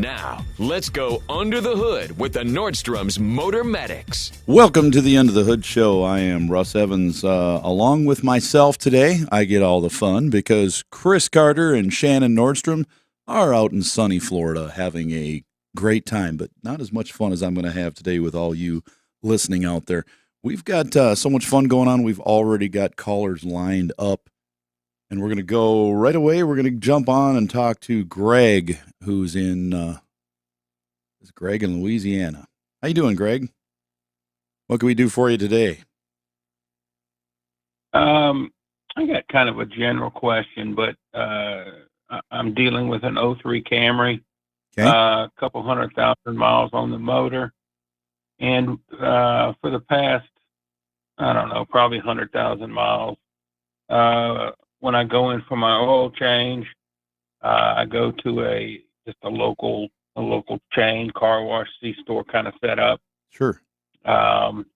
Now, let's go under the hood with the Nordstrom's Motor Medics. Welcome to the Under the Hood Show. I am Russ Evans. Along with myself today, I get all the fun because Chris Carter and Shannon Nordstrom are out in sunny Florida having a great time, but not as much fun as I'm going to have today with all you listening out there. We've got so much fun going on. We've already got callers lined up. And we're going to go right away. We're going to jump on and talk to Greg, who's in Greg in Louisiana. How you doing, Greg? What can we do for you today? I got kind of a general question, but I'm dealing with an '03 Camry, a couple 100,000 miles on the motor, and for the past, I don't know, probably 100,000 miles. When I go in for my oil change, I go to just a local chain car wash, C-store kind of setup. Sure. And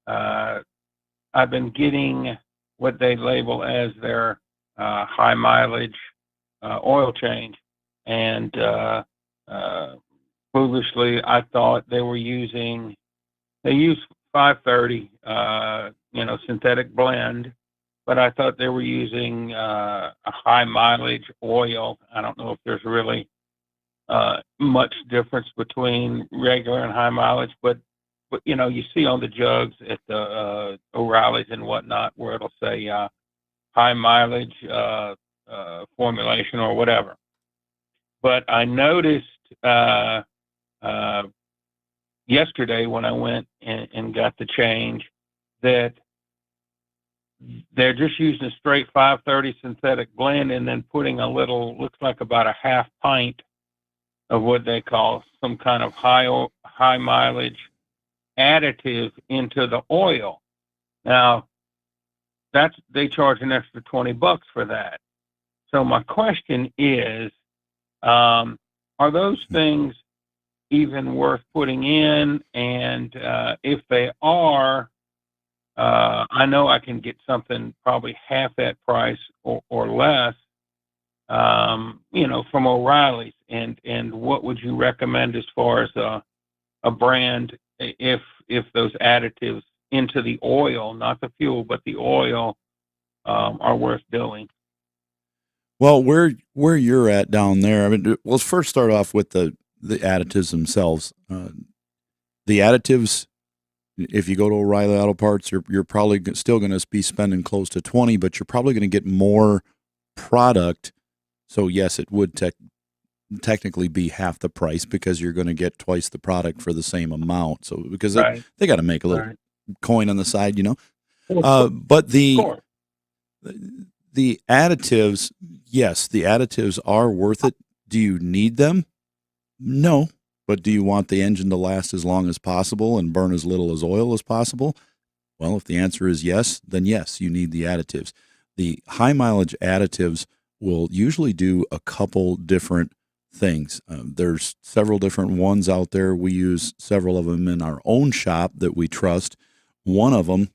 I've been getting what they label as their high mileage oil change, and foolishly I thought they use 530. Synthetic blend, but I thought they were using a high mileage oil. I don't know if there's really much difference between regular and high mileage, but you see on the jugs at the O'Reilly's and whatnot where it'll say high mileage formulation or whatever. But I noticed yesterday when I went and got the change that they're just using a straight 530 synthetic blend and then putting a little, looks like about a half pint of what they call some kind of high mileage additive into the oil. Now, they charge an extra $20 for that. So my question is, are those things even worth putting in? And if they are, I know I can get something probably half that price or less, from O'Reilly's. And what would you recommend as far as a brand if those additives into the oil, not the fuel, but the oil, are worth doing? Well, where you're at down there, I mean, let's first start off with the additives themselves. The additives, if you go to O'Reilly Auto Parts, you're probably still going to be spending close to $20, but you're probably going to get more product. So yes, it would technically be half the price because you're going to get twice the product for the same amount. So because they got to make a little coin on the side, But the additives, yes, the additives are worth it. Do you need them? No. But do you want the engine to last as long as possible and burn as little as oil as possible? Well, if the answer is yes, then yes, you need the additives. The high mileage additives will usually do a couple different things. There's several different ones out there. We use several of them in our own shop that we trust. One of them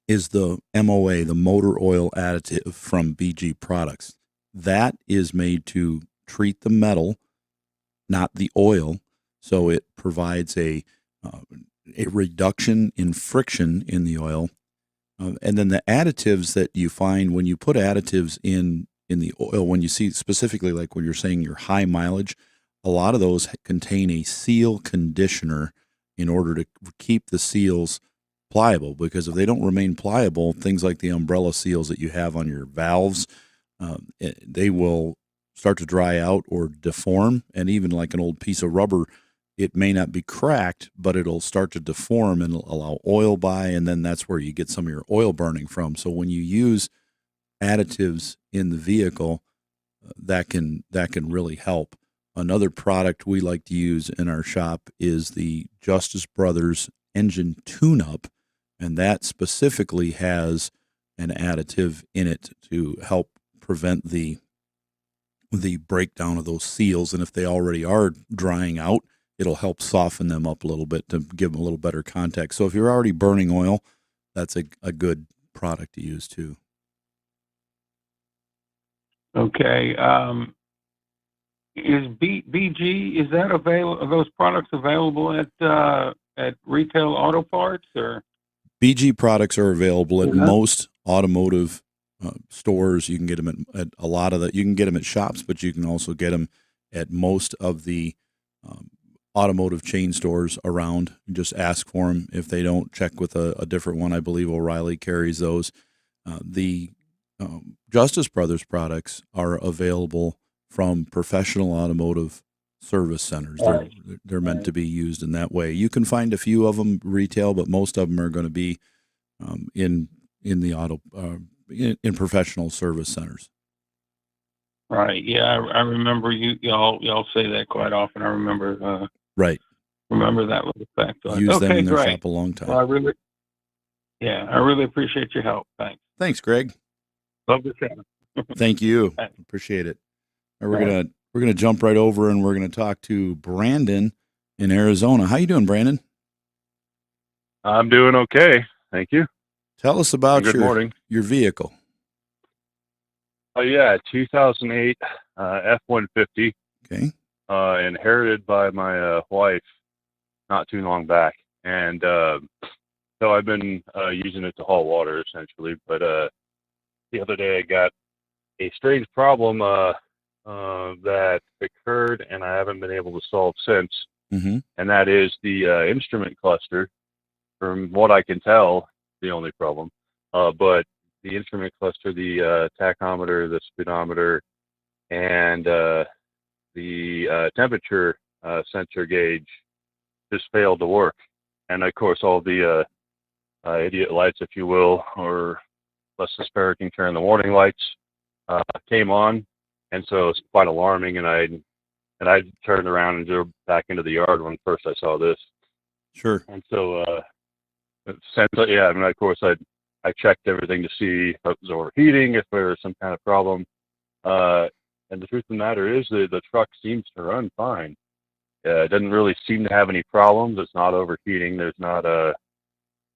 is the MOA, the motor oil additive from BG Products. That is made to treat the metal, not the oil, so it provides a reduction in friction in the oil. And then the additives that you find when you put additives in the oil, when you see specifically like when you're saying your high mileage, a lot of those contain a seal conditioner in order to keep the seals pliable, because if they don't remain pliable, things like the umbrella seals that you have on your valves, they will start to dry out or deform. And even like an old piece of rubber, it may not be cracked, but it'll start to deform and allow oil by, and then that's where you get some of your oil burning from. So when you use additives in the vehicle, that can really help. Another product we like to use in our shop is the Justice Brothers engine tune-up, and that specifically has an additive in it to help prevent the breakdown of those seals. And if they already are drying out, it'll help soften them up a little bit to give them a little better contact. So if you're already burning oil, that's a good product to use too. Okay. Is BG, is that available? Are those products available at retail auto parts or? BG products are available at Yeah. most automotive stores. You can get them at a lot of you can get them at shops, but you can also get them at most of the automotive chain stores around. You just ask for them. If they don't, check with a different one. I believe O'Reilly carries those. The Justice Brothers products are available from professional automotive service centers. They're meant to be used in that way. You can find a few of them retail, but most of them are going to be in the auto in professional service centers. Right. Yeah, I remember y'all say that quite often. I remember. Right. Remember that little fact. Use them in their great. shop a long time. Well, I really appreciate your help. Thanks. Thanks, Greg. Love the show. Thank you. Appreciate it. We're gonna jump right over and we're gonna talk to Brandon in Arizona. How you doing, Brandon? I'm doing okay, thank you. Tell us about your vehicle. Oh yeah, 2008 F-150. Okay. Inherited by my wife not too long back, and so I've been using it to haul water essentially. But the other day I got a strange problem that occurred, and I haven't been able to solve since. Mm-hmm. And that is the instrument cluster. From what I can tell, the only problem. But the instrument cluster, the tachometer, the speedometer, and the temperature sensor gauge just failed to work. And of course, all the idiot lights, if you will, or less disparaging term, the warning lights came on. And so it's quite alarming. And I turned around and drove back into the yard when first I saw this. Sure. And so, of course, I checked everything to see if it was overheating, if there was some kind of problem. And the truth of the matter is the truck seems to run fine. It doesn't really seem to have any problems. It's not overheating. There's not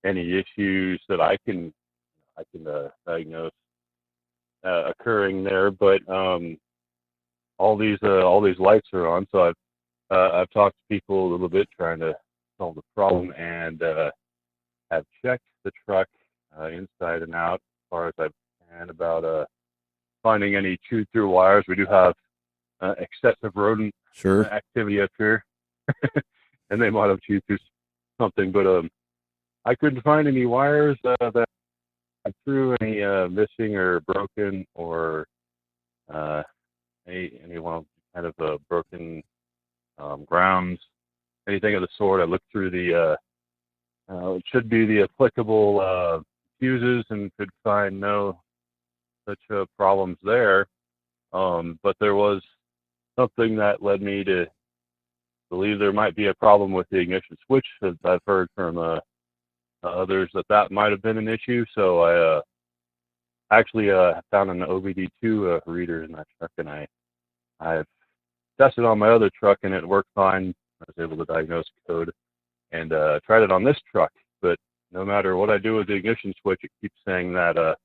any issues that I can diagnose occurring there. But all these lights are on. So I've talked to people a little bit trying to solve the problem, and have checked the truck inside and out as far as I can about finding any chewed through wires. We do have excessive rodent activity up here, and they might have chewed through something, but I couldn't find any wires that I threw any missing or broken, or any one of kind of broken grounds, anything of the sort. I looked through the it should be the applicable fuses, and could find no such problems there. But there was something that led me to believe there might be a problem with the ignition switch, as I've heard from others that might have been an issue. So I actually found an OBD2 reader in that truck, and I've tested on my other truck, and it worked fine. I was able to diagnose the code, and tried it on this truck. But no matter what I do with the ignition switch, it keeps saying that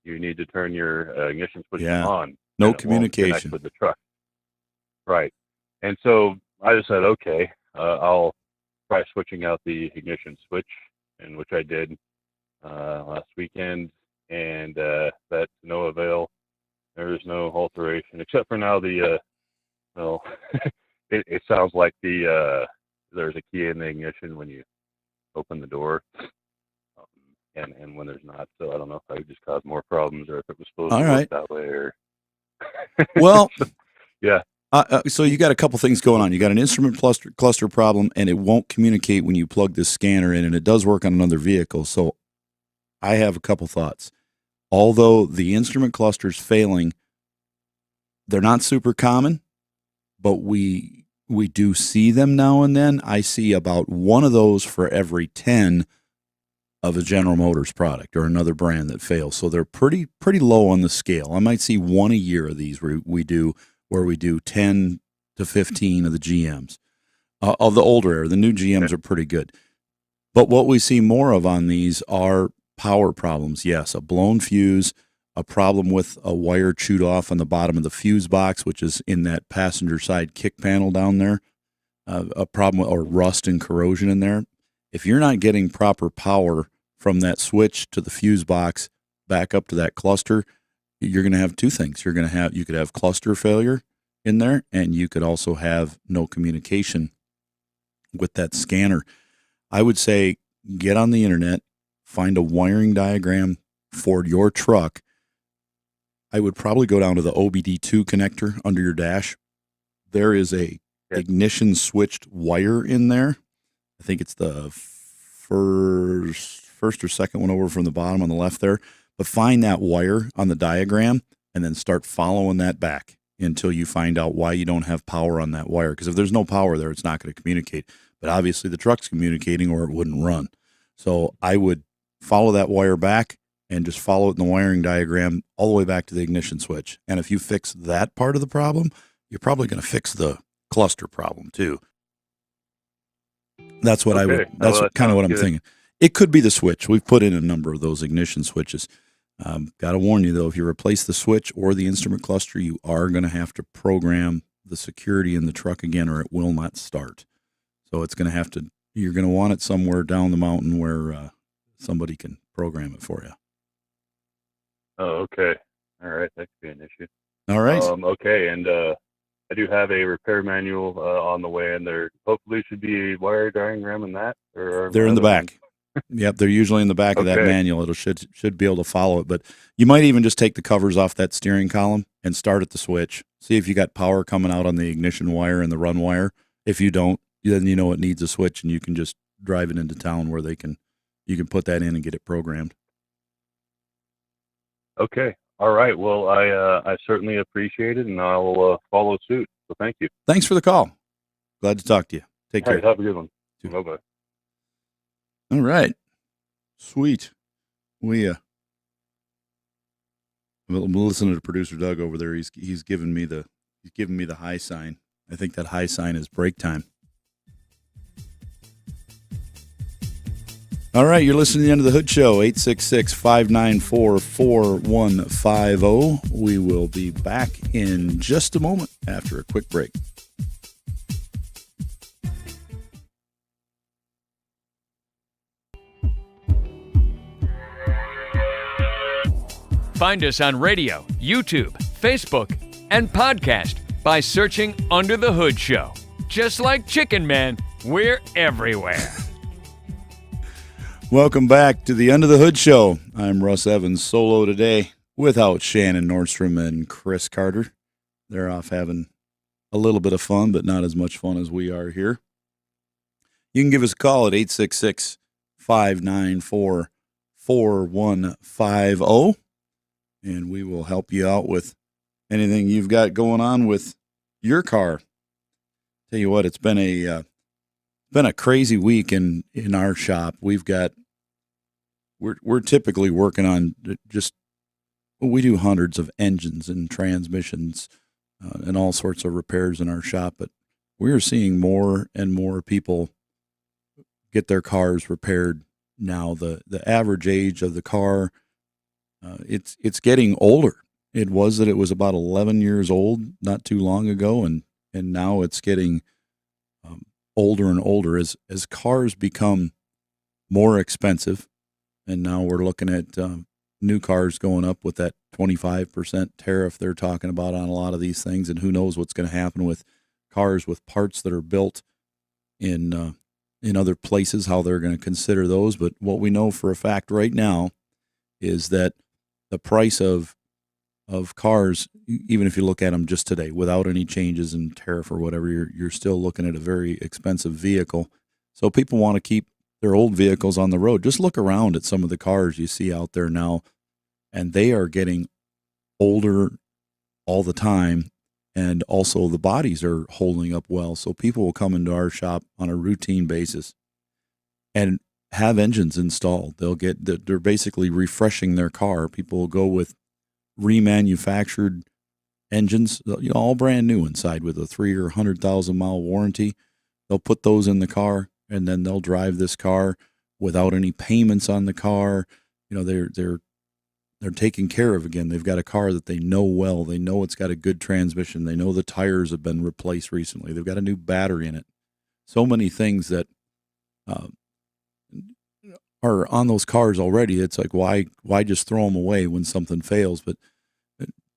you need to turn your ignition switch on. No communication with the truck. Right. And so I just said, okay, I'll try switching out the ignition switch, and which I did last weekend, and that's no avail. There is no alteration, except for now it sounds like there's a key in the ignition when you open the door, and when there's not. So I don't know if I would just cause more problems, or if it was supposed to work that way. Or well, yeah. So you got a couple things going on. You got an instrument cluster problem, and it won't communicate when you plug this scanner in, and it does work on another vehicle. So I have a couple thoughts. Although the instrument cluster's failing, they're not super common, but we do see them now and then. I see about one of those for every 10 of a General Motors product or another brand that fails. So they're pretty low on the scale. I might see one a year of these where we do 10 to 15 of the GMs. Of the older era, the new GMs are pretty good. But what we see more of on these are power problems. Yes, a blown fuse, a problem with a wire chewed off on the bottom of the fuse box, which is in that passenger side kick panel down there, a problem or rust and corrosion in there. If you're not getting proper power from that switch to the fuse box back up to that cluster, you're going to have two things. You could have cluster failure in there, and you could also have no communication with that scanner. I would say get on the internet, find a wiring diagram for your truck. I would probably go down to the OBD2 connector under your dash. There is a ignition switched wire in there. I think it's the first or second one over from the bottom on the left there. But find that wire on the diagram and then start following that back until you find out why you don't have power on that wire. Because if there's no power there, it's not going to communicate. But obviously the truck's communicating or it wouldn't run. So I would follow that wire back and just follow it in the wiring diagram all the way back to the ignition switch. And if you fix that part of the problem, you're probably going to fix the cluster problem too. That's what that's kind of what I'm thinking. It could be the switch. We've put in a number of those ignition switches. Got to warn you though, if you replace the switch or the instrument cluster, you are going to have to program the security in the truck again, or it will not start. So it's going to have to, you're going to want it somewhere down the mountain where somebody can program it for you. Oh, okay. All right. That could be an issue. All right. Okay. And I do have a repair manual on the way, and there hopefully should be a wire diagram in that. Or they're in the back. Yep, they're usually in the back of that manual. It should be able to follow it. But you might even just take the covers off that steering column and start at the switch. See if you got power coming out on the ignition wire and the run wire. If you don't, then you know it needs a switch, and you can just drive it into town where you can put that in and get it programmed. Okay. All right. Well, I certainly appreciate it, and I'll follow suit. So thank you. Thanks for the call. Glad to talk to you. Take care. Right, have a good one. Bye-bye. All right. Sweet. We'll listen to producer Doug over there. He's giving me the high sign. I think that high sign is break time. All right, you're listening to the End of the Hood Show, 866-594-4150. We will be back in just a moment after a quick break. Find us on radio, YouTube, Facebook, and podcast by searching Under the Hood Show. Just like Chicken Man, we're everywhere. Welcome back to the Under the Hood Show. I'm Russ Evans, solo today, without Shannon Nordstrom and Chris Carter. They're off having a little bit of fun, but not as much fun as we are here. You can give us a call at 866-594-4150, and we will help you out with anything you've got going on with your car. Tell you what, it's been a crazy week in our shop. We're typically working on we do hundreds of engines and transmissions and all sorts of repairs in our shop, but we're seeing more and more people get their cars repaired now. The average age of the car, it's getting older. It was about 11 years old not too long ago, and now it's getting older and older as cars become more expensive. And now we're looking at new cars going up with that 25% tariff they're talking about on a lot of these things. And who knows what's going to happen with cars with parts that are built in other places, how they're going to consider those. But what we know for a fact right now is that the price of cars, even if you look at them just today, without any changes in tariff or whatever, you're still looking at a very expensive vehicle. So people want to keep their old vehicles on the road. Just look around at some of the cars you see out there now, and they are getting older all the time, and also the bodies are holding up well. So people will come into our shop on a routine basis and have engines installed. They're basically refreshing their car. People will go with remanufactured engines, all brand new inside with a 3 or 100,000 mile warranty. They'll put those in the car, and then they'll drive this car without any payments on the car. They're they're taken care of again. They've got a car that they know well. They know it's got a good transmission. They know the tires have been replaced recently. They've got a new battery in it. So many things that are on those cars already. It's like, why just throw them away when something fails? But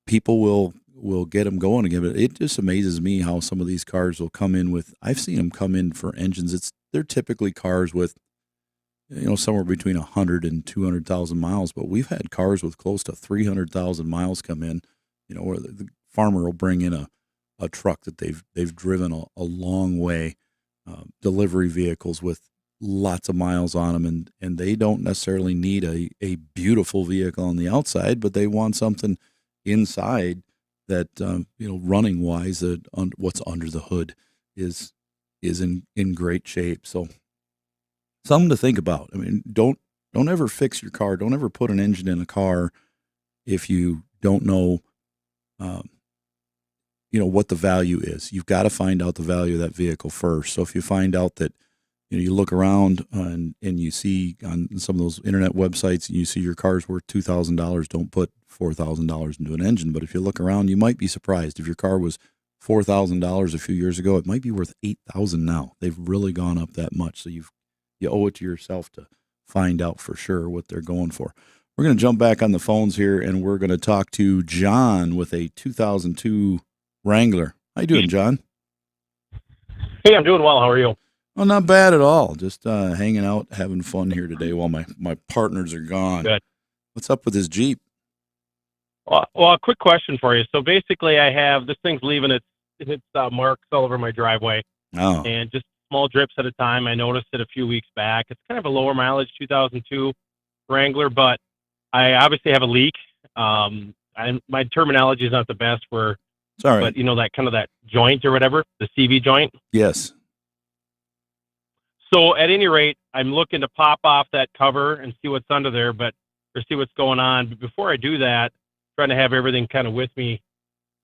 people will get them going again. But it just amazes me how some of these cars will come in with. I've seen them come in for engines. They're typically cars with, somewhere between 100 and 200,000 miles. But we've had cars with close to 300,000 miles come in. Where the farmer will bring in a truck that they've driven a long way, delivery vehicles with lots of miles on them, and they don't necessarily need a beautiful vehicle on the outside, but they want something inside that running wise, what's under the hood is in great shape. So something to think about. I mean, don't ever fix your car. Don't ever put an engine in a car if you don't know what the value is. You've got to find out the value of that vehicle first. So if you find out that you look around and you see on some of those internet websites, and you see your car's worth $2,000, don't put $4,000 into an engine. But if you look around, you might be surprised. If your car was $4,000 a few years ago, it might be worth $8,000 now. They've really gone up that much. So you owe it to yourself to find out for sure what they're going for. We're going to jump back on the phones here, and we're going to talk to John with a 2002 Wrangler. How you doing, John? Hey, I'm doing well. How are you? Well, not bad at all. Just hanging out, having fun here today while my partners are gone. Good. What's up with this Jeep? Well, a quick question for you. So basically, I have this thing's leaving its marks all over my driveway, and just small drips at a time. I noticed it a few weeks back. It's kind of a lower mileage 2002 Wrangler, but I obviously have a leak. My terminology is not the best. Sorry, but that joint or whatever, the CV joint. Yes. So at any rate, I'm looking to pop off that cover and see what's under there, or see what's going on. But before I do that, trying to have everything kind of with me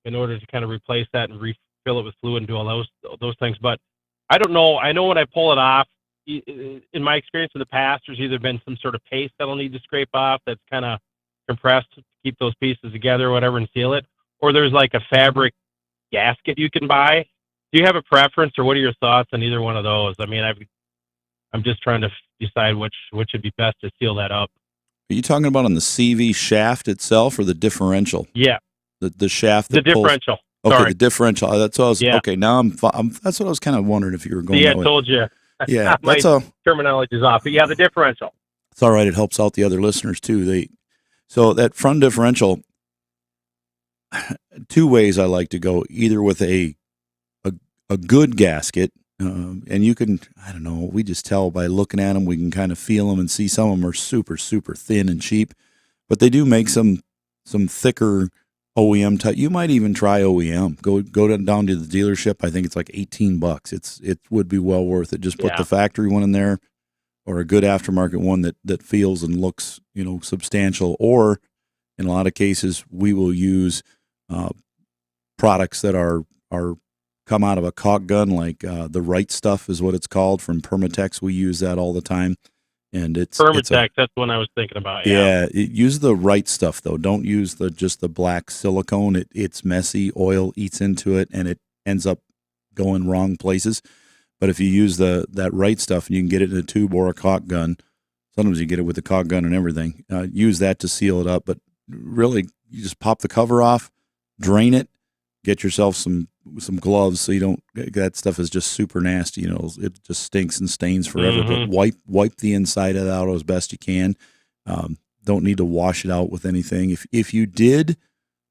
in order to kind of replace that and refill it with fluid and do all those things. But I don't know. I know when I pull it off, in my experience in the past, there's either been some sort of paste that'll need to scrape off that's kind of compressed to keep those pieces together or whatever and seal it, or there's like a fabric gasket you can buy. Do you have a preference, or what are your thoughts on either one of those? I mean, I'm just trying to decide which would be best to seal that up. Are you talking about on the CV shaft itself or the differential? Yeah. The shaft. The differential. Okay, Sorry. the differential. That's what I was. Yeah. Okay, now I'm. That's what I was kind of wondering if you were going. Yeah, that way. I told you. Yeah, my that's all. terminology is off. But yeah, the differential. It's all right. It helps out the other listeners too. So that front differential. Two ways I like to go. Either with a good gasket. And you can, I don't know, we just tell by looking at them, we can kind of feel them and see some of them are super, super thin and cheap, but they do make some thicker OEM type. You might even try OEM. Go down to the dealership. I think it's like $18. It would be well worth it. Just put the factory one in there, or a good aftermarket one that feels and looks, substantial. Or in a lot of cases, we will use products that are come out of a caulk gun, like the right stuff is what it's called from Permatex. We use that all the time, and it's Permatex. That's what I was thinking about. Yeah, use the right stuff though. Don't use just the black silicone. It's messy. Oil eats into it, and it ends up going wrong places. But if you use that right stuff, and you can get it in a tube or a caulk gun, sometimes you get it with the caulk gun and everything. Use that to seal it up. But really, you just pop the cover off, drain it, get yourself some gloves so you don't. That stuff is just super nasty. It just stinks and stains forever. Mm-hmm. But wipe the inside of it out as best you can. Don't need to wash it out with anything. If you did,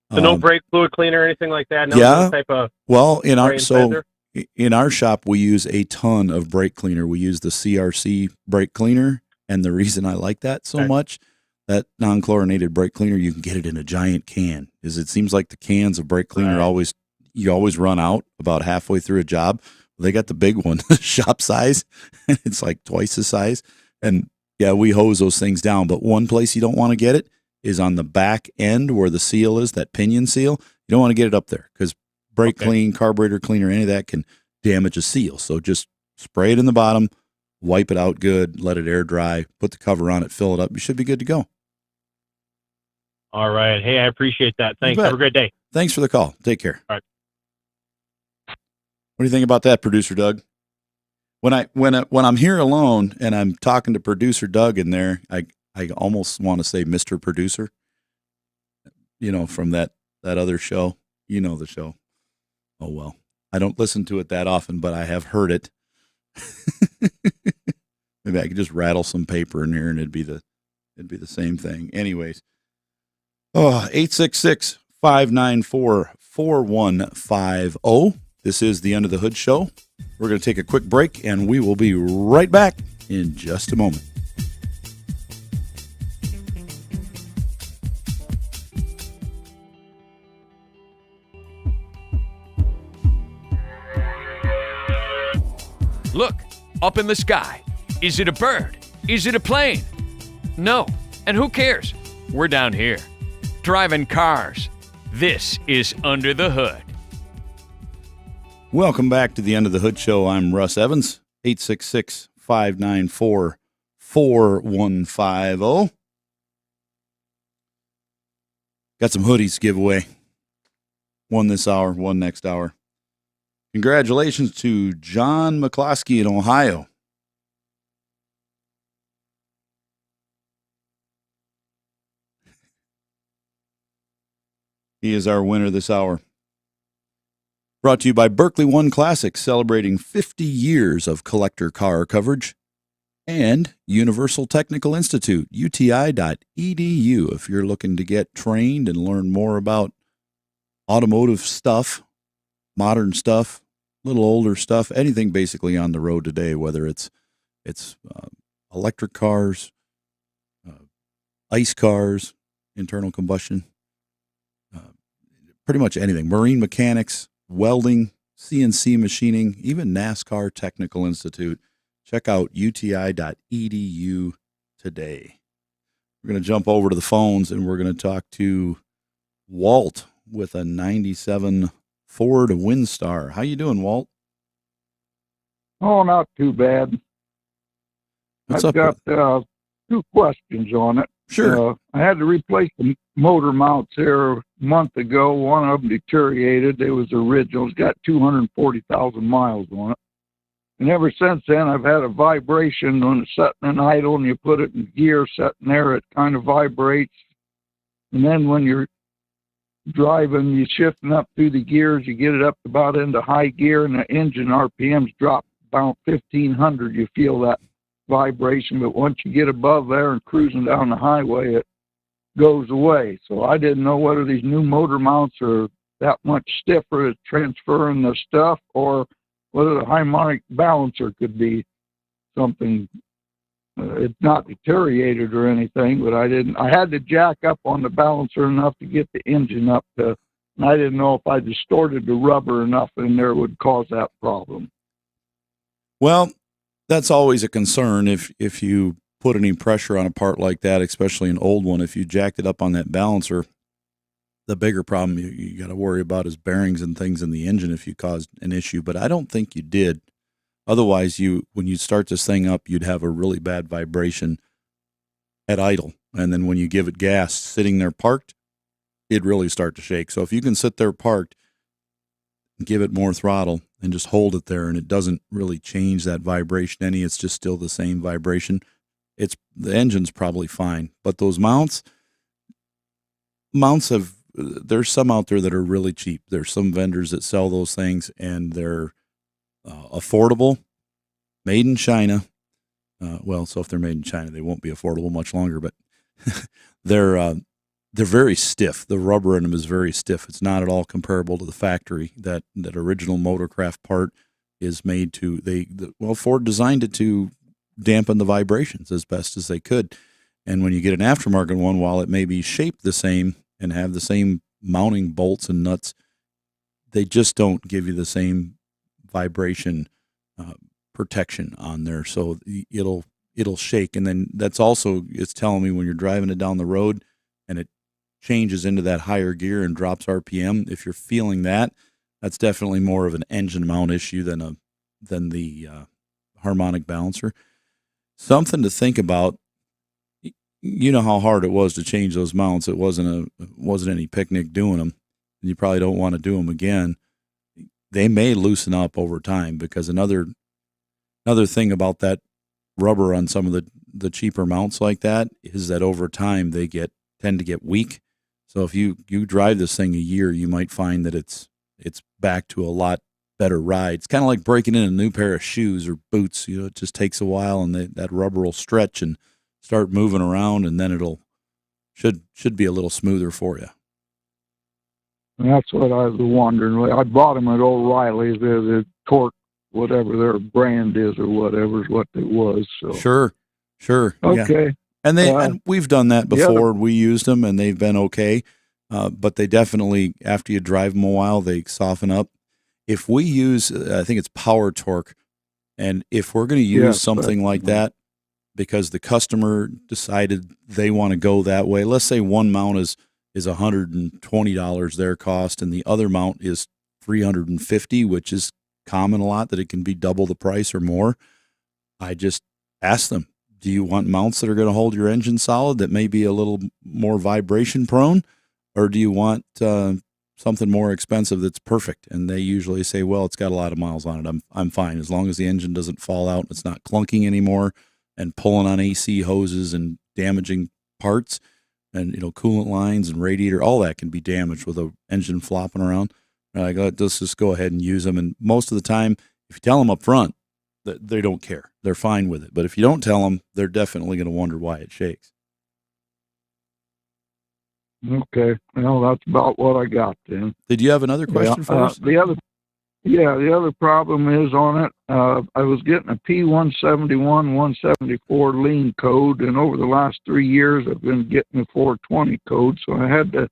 so no brake fluid cleaner or anything like that. No type of. Well, in our shop we use a ton of brake cleaner. We use the CRC brake cleaner, and the reason I like that so much. That non-chlorinated brake cleaner, you can get it in a giant can. It seems like the cans of brake cleaner you always run out about halfway through a job. They got the big one, shop size, and it's like twice the size. And yeah, we hose those things down. But one place you don't want to get it is on the back end where the seal is, that pinion seal. You don't want to get it up there because brake clean, carburetor cleaner, any of that can damage a seal. So just spray it in the bottom, wipe it out good, let it air dry, put the cover on it, fill it up. You should be good to go. All right. Hey, I appreciate that. Thanks. bet. Have a great day. Thanks for the call. Take care. All right. What do you think about that, Producer Doug? When I'm here alone and I'm talking to Producer Doug in there, I almost want to say Mr. Producer. You know, from that other show. You know the show. Oh well. I don't listen to it that often, but I have heard it. Maybe I could just rattle some paper in here and it'd be the same thing. Anyways. 866-594-4150. This is the Under the Hood Show. We're going to take a quick break, and we will be right back in just a moment. Look, up in the sky. Is it a bird? Is it a plane? No. And who cares? We're down here, driving cars. This is Under the Hood. Welcome back to the Under the Hood Show. I'm Russ Evans, 866-594-4150. Got some hoodies to give away. One this hour, one next hour. Congratulations to John McCloskey in Ohio. He is our winner this hour. Brought to you by Berkeley One Classics, celebrating 50 years of collector car coverage, and Universal Technical Institute, uti.edu. If you're looking to get trained and learn more about automotive stuff, modern stuff, little older stuff, anything basically on the road today, whether it's electric cars, ICE cars, internal combustion, pretty much anything, marine mechanics, welding, CNC machining, even NASCAR Technical Institute. Check out uti.edu today. We're going to jump over to the phones and we're going to talk to Walt with a 97 Ford Windstar. How you doing, Walt? Oh, not too bad. What's I've up? got two questions on it. Sure. I had to replace the motor mounts here a month ago. One of them deteriorated. It was original. It's got 240,000 miles on it. And ever since then, I've had a vibration when it's sitting in idle and you put it in gear, sitting there, it kind of vibrates. And then when you're driving, you're shifting up through the gears, you get it up about into high gear and the engine RPMs drop about 1,500. You feel that vibration, but once you get above there and cruising down the highway, it goes away. So I didn't know whether these new motor mounts are that much stiffer at transferring the stuff or whether the harmonic balancer could be something. It's not deteriorated or anything, but I had to jack up on the balancer enough to get the engine up to, and I didn't know if I distorted the rubber enough in there would cause that problem. Well, that's always a concern if you put any pressure on a part like that, especially an old one. If you jacked it up on that balancer, the bigger problem you got to worry about is bearings and things in the engine if you caused an issue. But I don't think you did. Otherwise, when you start this thing up, you'd have a really bad vibration at idle. And then when you give it gas sitting there parked, it'd really start to shake. So if you can sit there parked, give it more throttle and just hold it there and it doesn't really change that vibration any, it's just still the same vibration, the engine's probably fine. But those mounts there's some out there that are really cheap. There's some vendors that sell those things and they're affordable, made in China. So if they're made in China, they won't be affordable much longer, but they're very stiff. The rubber in them is very stiff. It's not at all comparable to the factory. That original Motorcraft part is made to, Ford designed it to dampen the vibrations as best as they could. And when you get an aftermarket one, while it may be shaped the same and have the same mounting bolts and nuts, they just don't give you the same vibration protection on there. So it'll shake. And then it's telling me when you're driving it down the road and it changes into that higher gear and drops RPM, if you're feeling that, that's definitely more of an engine mount issue than the harmonic balancer. Something to think about. you know how hard it was to change those mounts. It wasn't any picnic doing them, and you probably don't want to do them again. They may loosen up over time, because another thing about that rubber on some of the cheaper mounts like that is that over time they tend to get weak. So if you drive this thing a year, you might find that it's back to a lot better ride. It's kind of like breaking in a new pair of shoes or boots. It just takes a while, and that rubber will stretch and start moving around, and then should be a little smoother for you. That's what I was wondering. I bought them at O'Reilly's. The Torque, whatever their brand is or whatever is what it was. So Sure. Okay. Yeah. And we've done that before. We used them, and they've been okay. But they definitely, after you drive them a while, they soften up. If we use, I think it's Power Torque, and if we're going to use something like that, because the customer decided they want to go that way, let's say one mount is $120 their cost, and the other mount is $350, which is common a lot, that it can be double the price or more. I just ask them, do you want mounts that are going to hold your engine solid that may be a little more vibration prone, or do you want something more expensive that's perfect? And they usually say, well, it's got a lot of miles on it. I'm fine as long as the engine doesn't fall out and it's not clunking anymore and pulling on AC hoses and damaging parts, and coolant lines and radiator, all that can be damaged with an engine flopping around. Let's just go ahead and use them. And most of the time, if you tell them up front, they don't care. They're fine with it. But if you don't tell them, they're definitely going to wonder why it shakes. Okay. Well, that's about what I got then. Did you have another question for us? The other problem is on it. I was getting a P171, 174 lean code, and over the last 3 years, I've been getting a 420 code. So I had to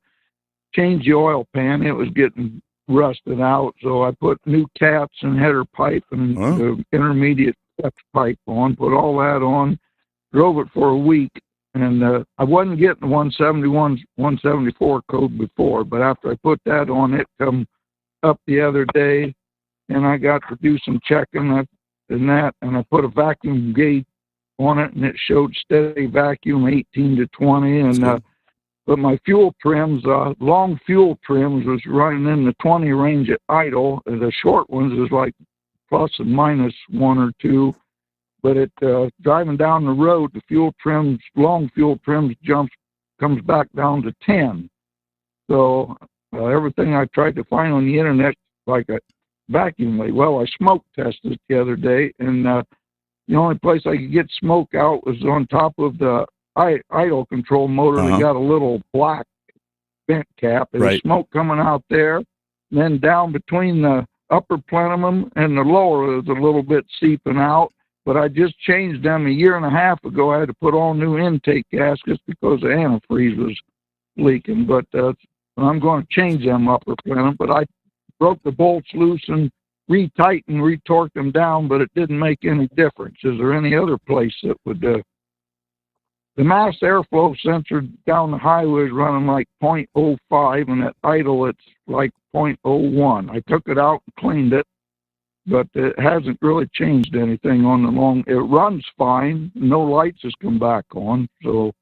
change the oil pan. It was getting rusted out, so I put new caps and header pipe and the intermediate flex pipe on. Put all that on. Drove it for a week, and I wasn't getting the 171, 174 code before, but after I put that on, it come up the other day, and I got to do some checking and I put a vacuum gauge on it, and it showed steady vacuum 18 to 20, and but my fuel trims, long fuel trims, was running in the 20 range at idle. The short ones was like plus and minus 1 or 2. But driving down the road, the long fuel trims comes back down to 10. So everything I tried to find on the internet, like a vacuum leak. Well, I smoke tested it the other day, and the only place I could get smoke out was on top of the idle control motor. They got a little black vent cap. There's smoke coming out there. And then down between the upper plenum and the lower, there's a little bit seeping out. But I just changed them a year and a half ago. I had to put all new intake gaskets because the antifreeze was leaking. But I'm going to change them upper plenum. But I broke the bolts loose and retightened, retorqued them down, but it didn't make any difference. Is there any other place that would... The mass airflow sensor down the highway is running like 0.05, and at idle it's like 0.01. I took it out and cleaned it, but it hasn't really changed anything on the long. It runs fine. No lights has come back on. So,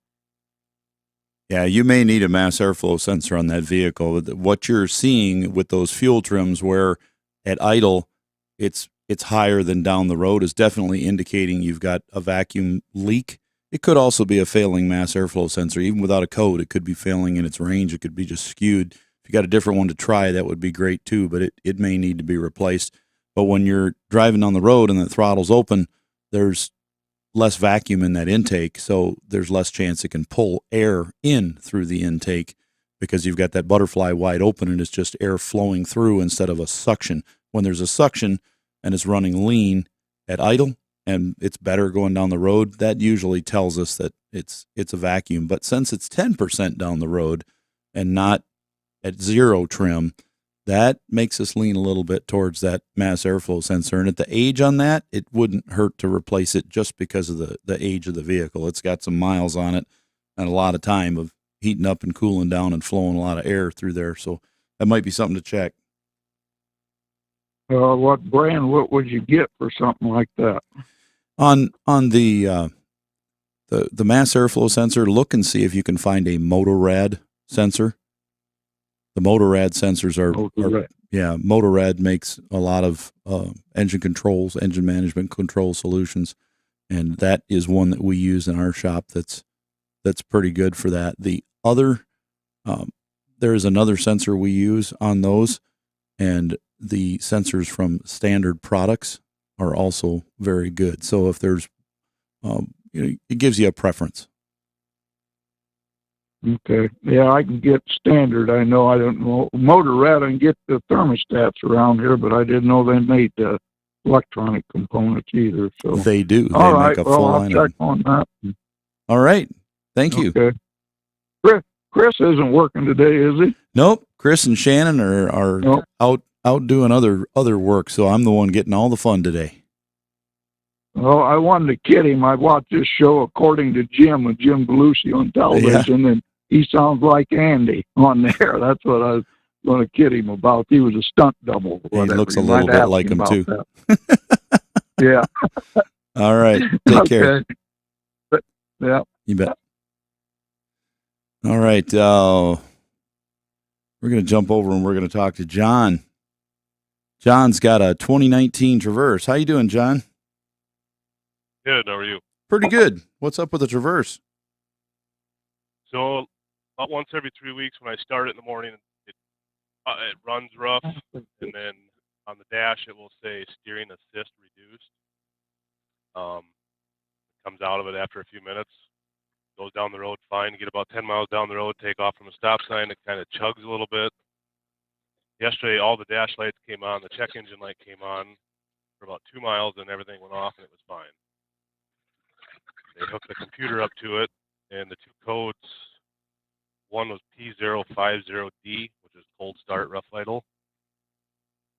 yeah, you may need a mass airflow sensor on that vehicle. What you're seeing with those fuel trims, where at idle it's higher than down the road, is definitely indicating you've got a vacuum leak. It could also be a failing mass airflow sensor. Even without a code, it could be failing in its range. It could be just skewed. If you got a different one to try, that would be great too, but it may need to be replaced. But when you're driving down the road and the throttle's open, there's less vacuum in that intake, so there's less chance it can pull air in through the intake, because you've got that butterfly wide open and it's just air flowing through instead of a suction. When there's a suction and it's running lean at idle, and it's better going down the road, that usually tells us that it's a vacuum. But since it's 10% down the road and not at zero trim, that makes us lean a little bit towards that mass airflow sensor. And at the age on that, it wouldn't hurt to replace it just because of the age of the vehicle. It's got some miles on it and a lot of time of heating up and cooling down and flowing a lot of air through there. So that might be something to check. What brand, what would you get for something like that? On the the mass airflow sensor, look and see if you can find a Motorrad sensor. The Motorrad sensors are Motorrad makes a lot of engine controls, engine management control solutions, and that is one that we use in our shop. That's pretty good for that. The other, there is another sensor we use on those, and the sensors from Standard Products are also very good. So if there's, it gives you a preference. Okay. Yeah, I can get Standard. I know. I don't know. Motorrad, I can get the thermostats around here, but I didn't know they made the electronic components either. So they do. All they right. make a full I'll line check of them. on that. All right. Thank you. Okay. Chris isn't working today, is he? Nope. Chris and Shannon are Nope. out doing other work, so I'm the one getting all the fun today. Well, I wanted to kid him. I watched this show According to Jim with Jim Belushi on television, and he sounds like Andy on there. That's what I was going to kid him about. He was a stunt double. He looks a little bit like him, too. Yeah. All right. Take care. Yeah. You bet. All right. We're going to jump over and we're going to talk to John. John's got a 2019 Traverse. How you doing, John? Good. How are you? Pretty good. What's up with the Traverse? So, about once every 3 weeks when I start it in the morning, it runs rough, and then on the dash it will say steering assist reduced. Comes out of it after a few minutes, goes down the road fine. Get about 10 miles down the road, take off from a stop sign, it kind of chugs a little bit. Yesterday, all the dash lights came on, the check engine light came on for about 2 miles, and everything went off, and it was fine. They hooked the computer up to it, and the two codes, one was P050D, which is cold start rough idle,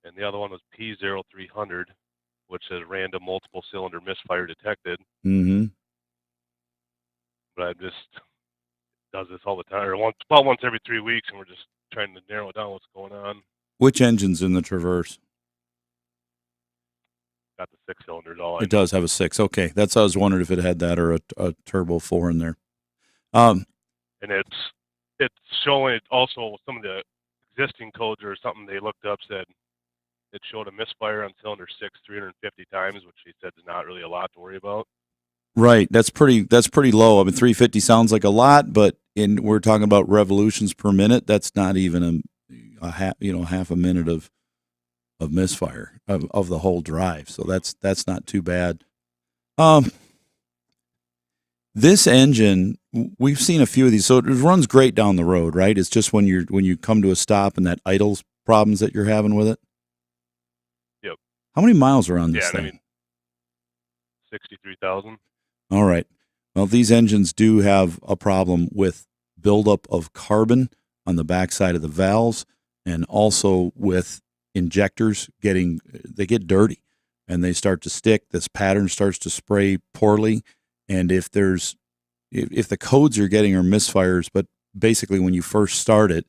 and the other one was P0300, which says random multiple cylinder misfire detected. Mm-hmm. But I just does this all the time, or about once every 3 weeks, and we're just trying to narrow down what's going on. Which engine's in the Traverse? Got the 6 cylinders. All it does have a 6. Okay, that's I was wondering if it had that or a turbo 4 in there. And it's showing also some of the existing codes or something they looked up said it showed a misfire on cylinder 6 350 times, which he said is not really a lot to worry about. Right, that's pretty low. I mean, 350 sounds like a lot, but we're talking about revolutions per minute. That's not even half a minute of misfire of the whole drive. So that's not too bad. This engine, we've seen a few of these. So it runs great down the road, right? It's just when you come to a stop and that idles problems that you're having with it. Yep. How many miles are on this thing? I mean, 63,000. All right. Well, these engines do have a problem with buildup of carbon on the backside of the valves, and also with injectors they get dirty and they start to stick. This pattern starts to spray poorly, and if the codes you're getting are misfires, but basically when you first start it,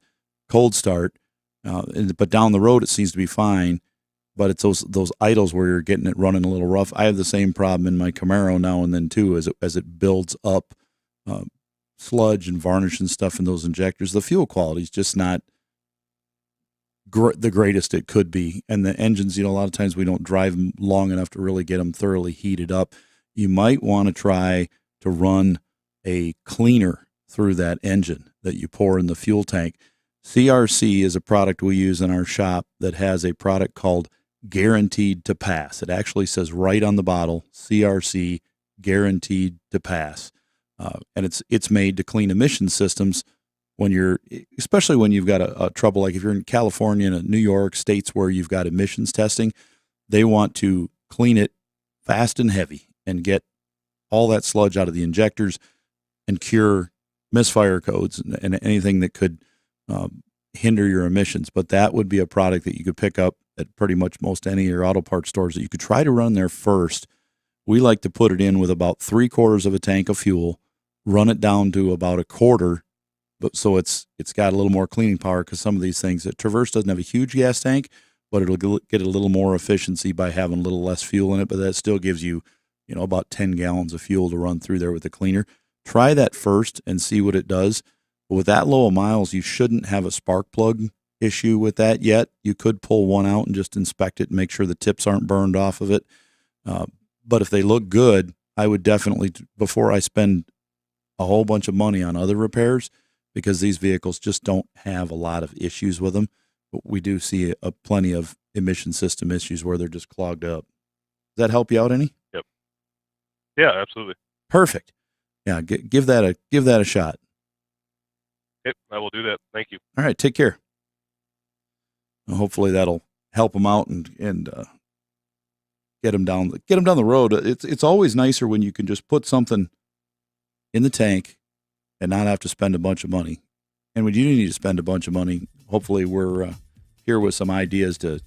cold start, but down the road it seems to be fine. But it's those idles where you're getting it running a little rough. I have the same problem in my Camaro now and then too, as it builds up sludge and varnish and stuff in those injectors. The fuel quality is just not the greatest it could be. And the engines, a lot of times we don't drive them long enough to really get them thoroughly heated up. You might want to try to run a cleaner through that engine that you pour in the fuel tank. CRC is a product we use in our shop that has a product called Guaranteed to Pass. It actually says right on the bottle, CRC, Guaranteed to Pass. And it's made to clean emission systems especially when you've got a trouble, like if you're in California and New York, states where you've got emissions testing, they want to clean it fast and heavy and get all that sludge out of the injectors and cure misfire codes and anything that could hinder your emissions. But that would be a product that you could pick up at pretty much most any of your auto parts stores that you could try to run there first. We like to put it in with about 3/4 of a tank of fuel, run it down to about 1/4, but so it's got a little more cleaning power, because some of these things, that Traverse doesn't have a huge gas tank, but it'll get a little more efficiency by having a little less fuel in it. But that still gives you, about 10 gallons of fuel to run through there with the cleaner. Try that first and see what it does. But with that low of miles, you shouldn't have a spark plug issue with that yet. You could pull one out and just inspect it and make sure the tips aren't burned off of it. But if they look good, I would definitely, before I spend a whole bunch of money on other repairs, because these vehicles just don't have a lot of issues with them. But we do see plenty of emission system issues where they're just clogged up. Does that help you out any? Yep. Yeah, absolutely. Perfect. Yeah, give that a shot. Yep, I will do that. Thank you. All right, take care. Well, hopefully that'll help them out and get them down the road. It's always nicer when you can just put something in the tank and not have to spend a bunch of money. And when you do need to spend a bunch of money, hopefully we're here with some ideas to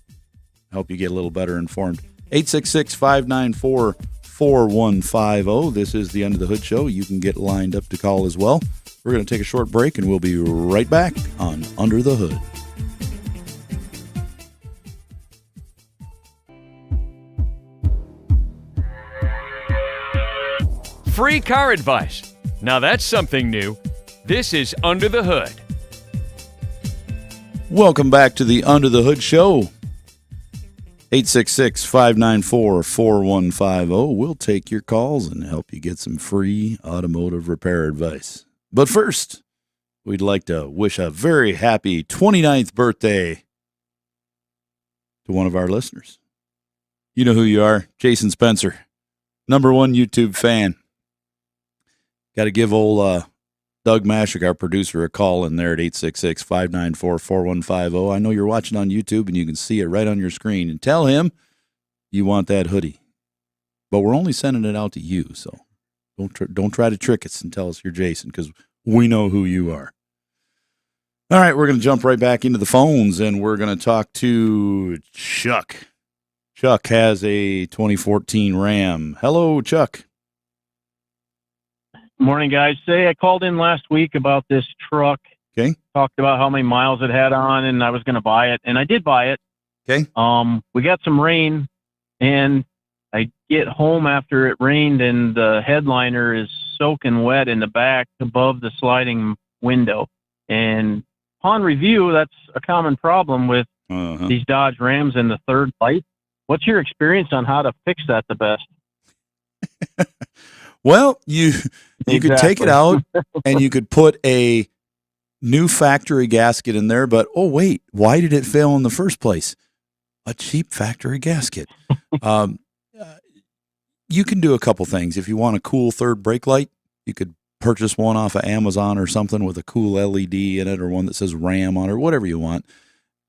help you get a little better informed. 866-594-4150. This is the Under the Hood Show. You can get lined up to call as well. We're going to take a short break, and we'll be right back on Under the Hood. Free car advice. Now that's something new. This is Under the Hood. Welcome back to the Under the Hood Show. 866-594-4150. We'll take your calls and help you get some free automotive repair advice. But first, we'd like to wish a very happy 29th birthday to one of our listeners. You know who you are, Jason Spencer, #1 YouTube fan. Got to give old Doug Mashik, our producer, a call in there at 866-594-4150. I know you're watching on YouTube and you can see it right on your screen. And tell him you want that hoodie. But we're only sending it out to you, so don't try to trick us and tell us you're Jason, because we know who you are. All right, we're going to jump right back into the phones, and we're going to talk to Chuck. Chuck has a 2014 Ram. Hello, Chuck. Morning, guys. Say I called in last week about this truck. Okay. Talked about how many miles it had on, and I was going to buy it, and I did buy it. Okay. We got some rain, and I get home after it rained, and the headliner is soaking wet in the back above the sliding window. And upon review, that's a common problem with these Dodge Rams in the third light. What's your experience on how to fix that the best? Well, you could take it out and you could put a new factory gasket in there, but oh wait, why did it fail in the first place? A cheap factory gasket. You can do a couple things. If you want a cool third brake light, you could purchase one off of Amazon or something with a cool LED in it, or one that says Ram on it, or whatever you want.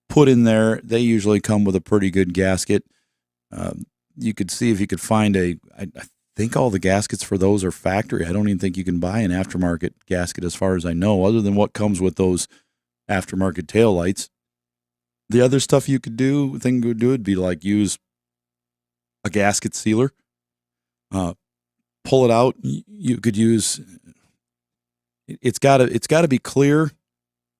Put in there. They usually come with a pretty good gasket. You could see if you could find I think all the gaskets for those are factory. I don't even think you can buy an aftermarket gasket as far as I know, other than what comes with those aftermarket taillights. The other stuff you could do, would be like use a gasket sealer. Pull it out. You could use, it's got to be clear,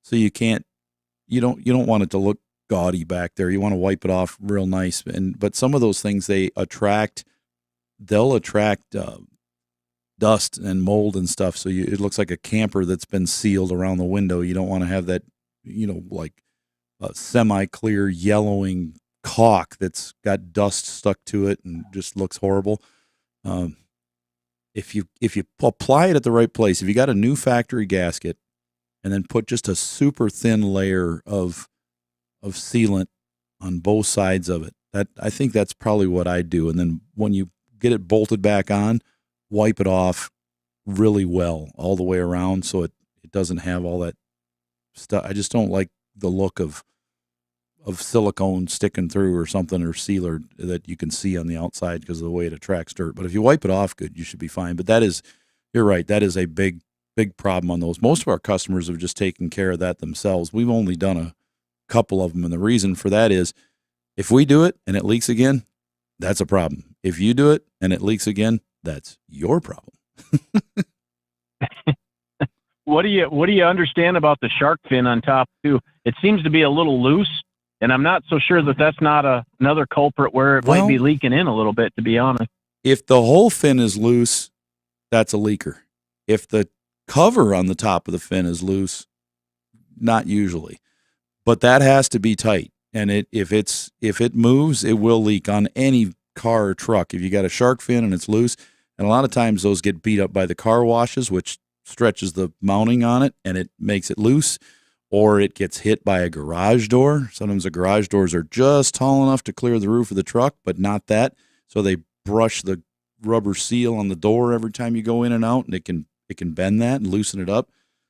so you don't want it to look gaudy back there. You want to wipe it off real nice. But some of those things, they'll attract dust and mold and stuff. So it looks like a camper that's been sealed around the window. You don't want to have that, like a semi-clear yellowing caulk that's got dust stuck to it and just looks horrible. If you apply it at the right place, if you got a new factory gasket and then put just a super thin layer of sealant on both sides of it, I think that's probably what I do. And then when you get it bolted back on, wipe it off really well all the way around, so it doesn't have all that stuff. I just don't like the look of silicone sticking through or something, or sealer that you can see on the outside because of the way it attracts dirt. But if you wipe it off good, you should be fine. But you're right, that is a big problem on those. Most of our customers have just taken care of that themselves. We've only done a couple of them, and the reason for that is if we do it and it leaks again, that's a problem. If you do it and it leaks again, that's your problem. What do you understand about the shark fin on top too? It seems to be a little loose, and I'm not so sure that that's not another culprit where it might be leaking in a little bit, to be honest. If the whole fin is loose, that's a leaker. If the cover on the top of the fin is loose, not usually. But that has to be tight. And if it moves, it will leak on any car or truck. If you got a shark fin and it's loose, and a lot of times those get beat up by the car washes, which stretches the mounting on it and it makes it loose, or it gets hit by a garage door. Sometimes the garage doors are just tall enough to clear the roof of the truck, but not that. So they brush the rubber seal on the door every time you go in and out, and it can bend that and loosen it up.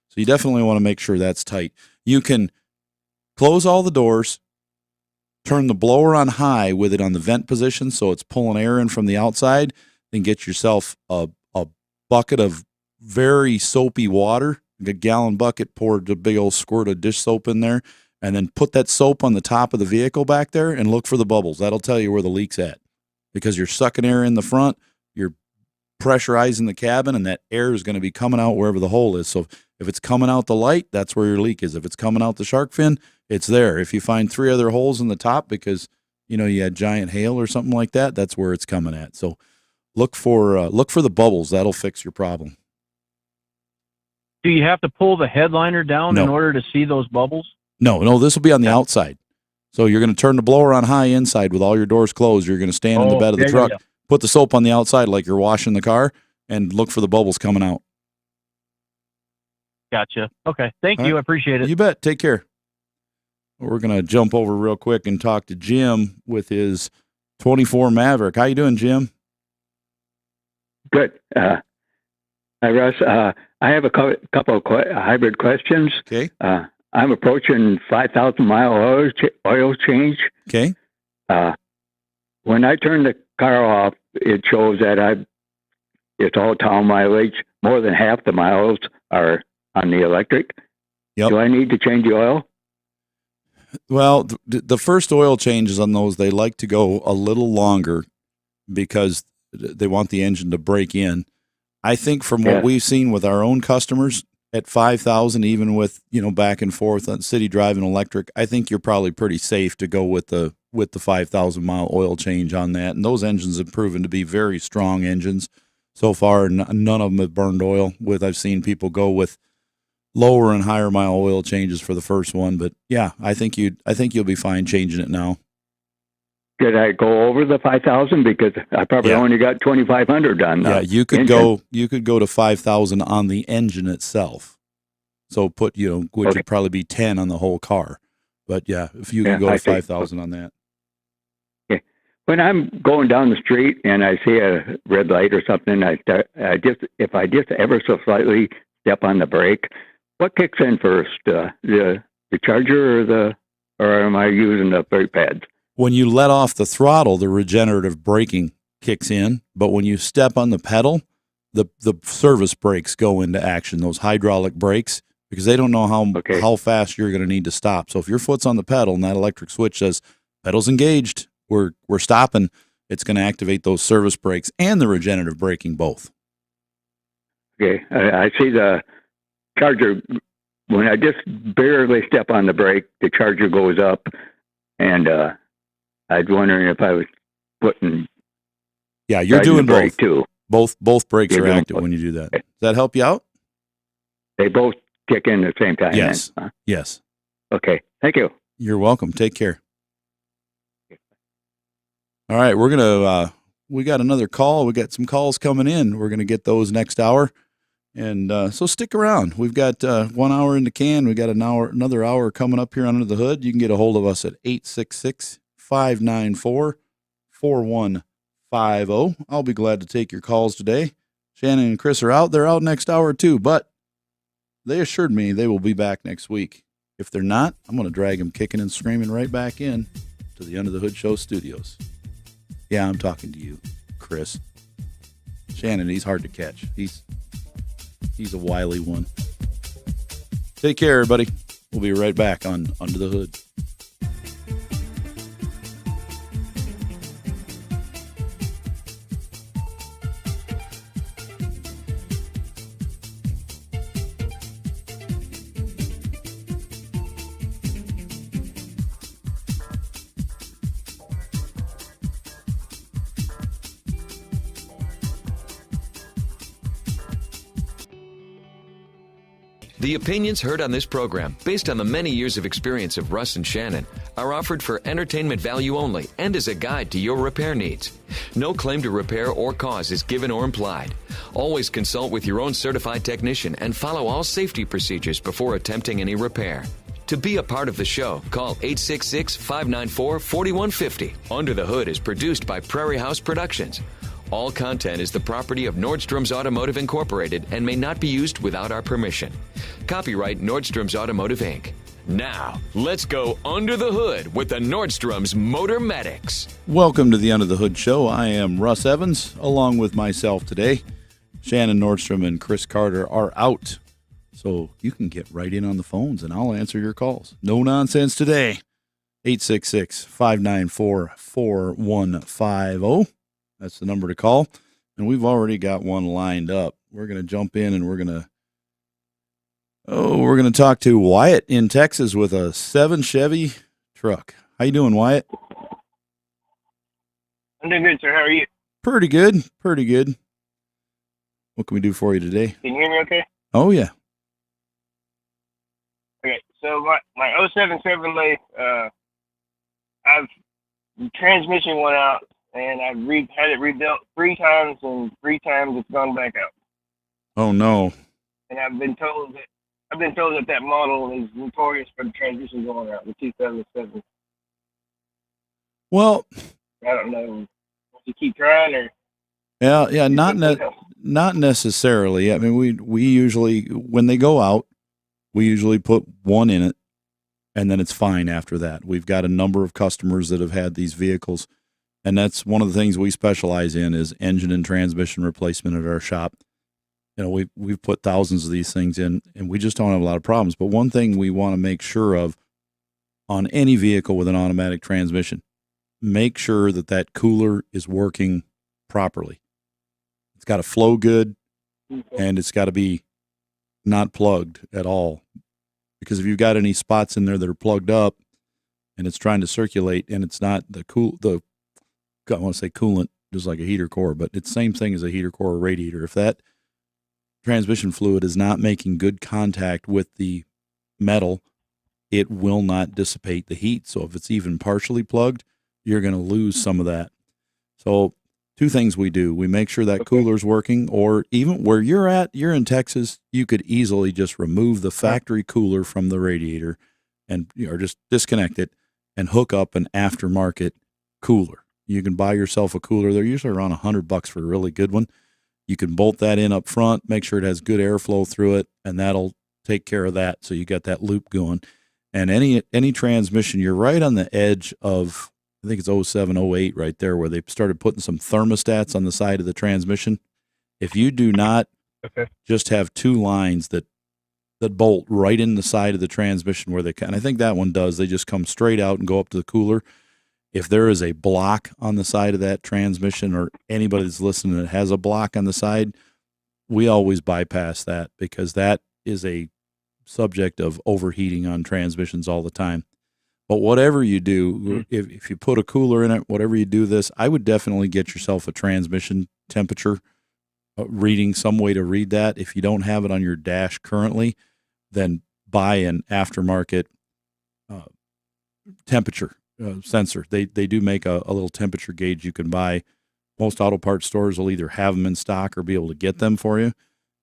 So you definitely want to make sure that's tight. You can close all the doors, turn the blower on high with it on the vent position so it's pulling air in from the outside, then get yourself a bucket of very soapy water, a gallon bucket, pour a big old squirt of dish soap in there, and then put that soap on the top of the vehicle back there and look for the bubbles. That'll tell you where the leak's at, because you're sucking air in the front, you're pressurizing the cabin, and that air is going to be coming out wherever the hole is. So if it's coming out the light, that's where your leak is. If it's coming out the shark fin, it's there. If you find 3 other holes in the top because you had giant hail or something like that, that's where it's coming at. So look for the bubbles. That'll fix your problem. Do you have to pull the headliner down No. in order to see those bubbles? No, this will be on the outside. So you're going to turn the blower on high inside with all your doors closed. You're going to stand in the bed of the truck, put the soap on the outside like you're washing the car, and look for the bubbles coming out. Gotcha. Okay. Thank you. Right. I appreciate it. You bet. Take care. We're going to jump over real quick and talk to Jim with his 24 Maverick. How you doing, Jim? Good. Hi, Russ. I have a couple of hybrid questions. Okay. I'm approaching 5,000-mile oil change. Okay. When I turn the car off, it shows that it's all town mileage. More than half the miles are on the electric. Yep. Do I need to change the oil? Well, the first oil changes on those, they like to go a little longer because they want the engine to break in. I think from what we've seen with our own customers at 5,000, even with, back and forth on city driving electric, I think you're probably pretty safe to go with the 5,000-mile oil change on that. And those engines have proven to be very strong engines so far. None of them have burned oil. I've seen people go with lower and higher mile oil changes for the first one, but yeah, I think you'll be fine changing it now. Did I go over the 5,000 because I probably only got 2,500 done? Yeah, you could go to 5,000 on the engine itself. So put which would probably be 10 on the whole car. But yeah, if you can go to 5,000 on that. Yeah. When I'm going down the street and I see a red light or something, if I just ever so slightly step on the brake, what kicks in first? The charger or am I using the brake pads? When you let off the throttle, the regenerative braking kicks in, but when you step on the pedal, the service brakes go into action, those hydraulic brakes, because they don't know how fast you're going to need to stop. So if your foot's on the pedal and that electric switch says, pedal's engaged, we're stopping, it's going to activate those service brakes and the regenerative braking both. Okay, I see the charger. When I just barely step on the brake, the charger goes up, and I was wondering if I was putting. Yeah, you're doing both too. Both brakes are active when you do that. Does that help you out? They both kick in at the same time. Yes. Then, huh? Yes. Okay. Thank you. You're welcome. Take care. All right, we're gonna. We got another call. We got some calls coming in. We're gonna get those next hour, and so stick around. We've got 1 hour in the can. We got another hour coming up here under the hood. You can get a hold of us at 866-594-4150. I'll be glad to take your calls today. Shannon and Chris are out. They're out next hour too, but they assured me they will be back next week. If they're not, I'm going to drag them kicking and screaming right back in to the Under the Hood Show studios. Yeah, I'm talking to you, Chris. Shannon, he's hard to catch. He's a wily one. Take care, everybody. We'll be right back on Under the Hood. The opinions heard on this program, based on the many years of experience of Russ and Shannon, are offered for entertainment value only and as a guide to your repair needs. No claim to repair or cause is given or implied. Always consult with your own certified technician and follow all safety procedures before attempting any repair. To be a part of the show, call 866-594-4150. Under the Hood is produced by Prairie House Productions. All content is the property of Nordstrom's Automotive Incorporated and may not be used without our permission. Copyright Nordstrom's Automotive, Inc. Now, let's go under the hood with the Nordstrom's Motor Medics. Welcome to the Under the Hood Show. I am Russ Evans, along with myself today. Shannon Nordstrom and Chris Carter are out, so you can get right in on the phones, and I'll answer your calls. No nonsense today. 866-594-4150. That's the number to call. And we've already got one lined up. We're going to jump in and we're going to talk to Wyatt in Texas with a 7 Chevy truck. How you doing, Wyatt? I'm doing good, sir. How are you? Pretty good. Pretty good. What can we do for you today? Can you hear me okay? Oh, yeah. Okay. So my 07 Chevrolet, the transmission went out, and I've had it rebuilt 3 times, and 3 times it's gone back out. Oh, no. And I've been told that model is notorious for the transmission going out, the 2007. Well, I don't know. You keep trying, or yeah, not necessarily. I mean, we usually, when they go out, we usually put one in it, and then it's fine after that. We've got a number of customers that have had these vehicles. And that's one of the things we specialize in is engine and transmission replacement at our shop. You know, we've put thousands of these things in, and we just don't have a lot of problems. But one thing we want to make sure of on any vehicle with an automatic transmission, make sure that cooler is working properly. It's got to flow good, and it's got to be not plugged at all. Because if you've got any spots in there that are plugged up and it's trying to circulate and it's not I want to say coolant, just like a heater core, but it's the same thing as a heater core or radiator. If that transmission fluid is not making good contact with the metal, it will not dissipate the heat. So if it's even partially plugged, you're going to lose some of that. So 2 things we do. We make sure that cooler's working, or even where you're at, you're in Texas, you could easily just remove the factory cooler from the radiator or just disconnect it and hook up an aftermarket cooler. You can buy yourself a cooler. They're usually around $100 for a really good one. You can bolt that in up front, make sure it has good airflow through it, and that'll take care of that. So you got that loop going. And any transmission, you're right on the edge of, I think it's 07, 08 right there, where they started putting some thermostats on the side of the transmission. If you do not just have 2 lines that bolt right in the side of the transmission where they can, and I think that one does, they just come straight out and go up to the cooler. If there is a block on the side of that transmission, or anybody that's listening that has a block on the side, we always bypass that, because that is a subject of overheating on transmissions all the time. But whatever you do, if you put a cooler in it, whatever you do this, I would definitely get yourself a transmission temperature reading, some way to read that. If you don't have it on your dash currently, then buy an aftermarket temperature sensor. They do make a little temperature gauge you can buy. Most auto parts stores will either have them in stock or be able to get them for you.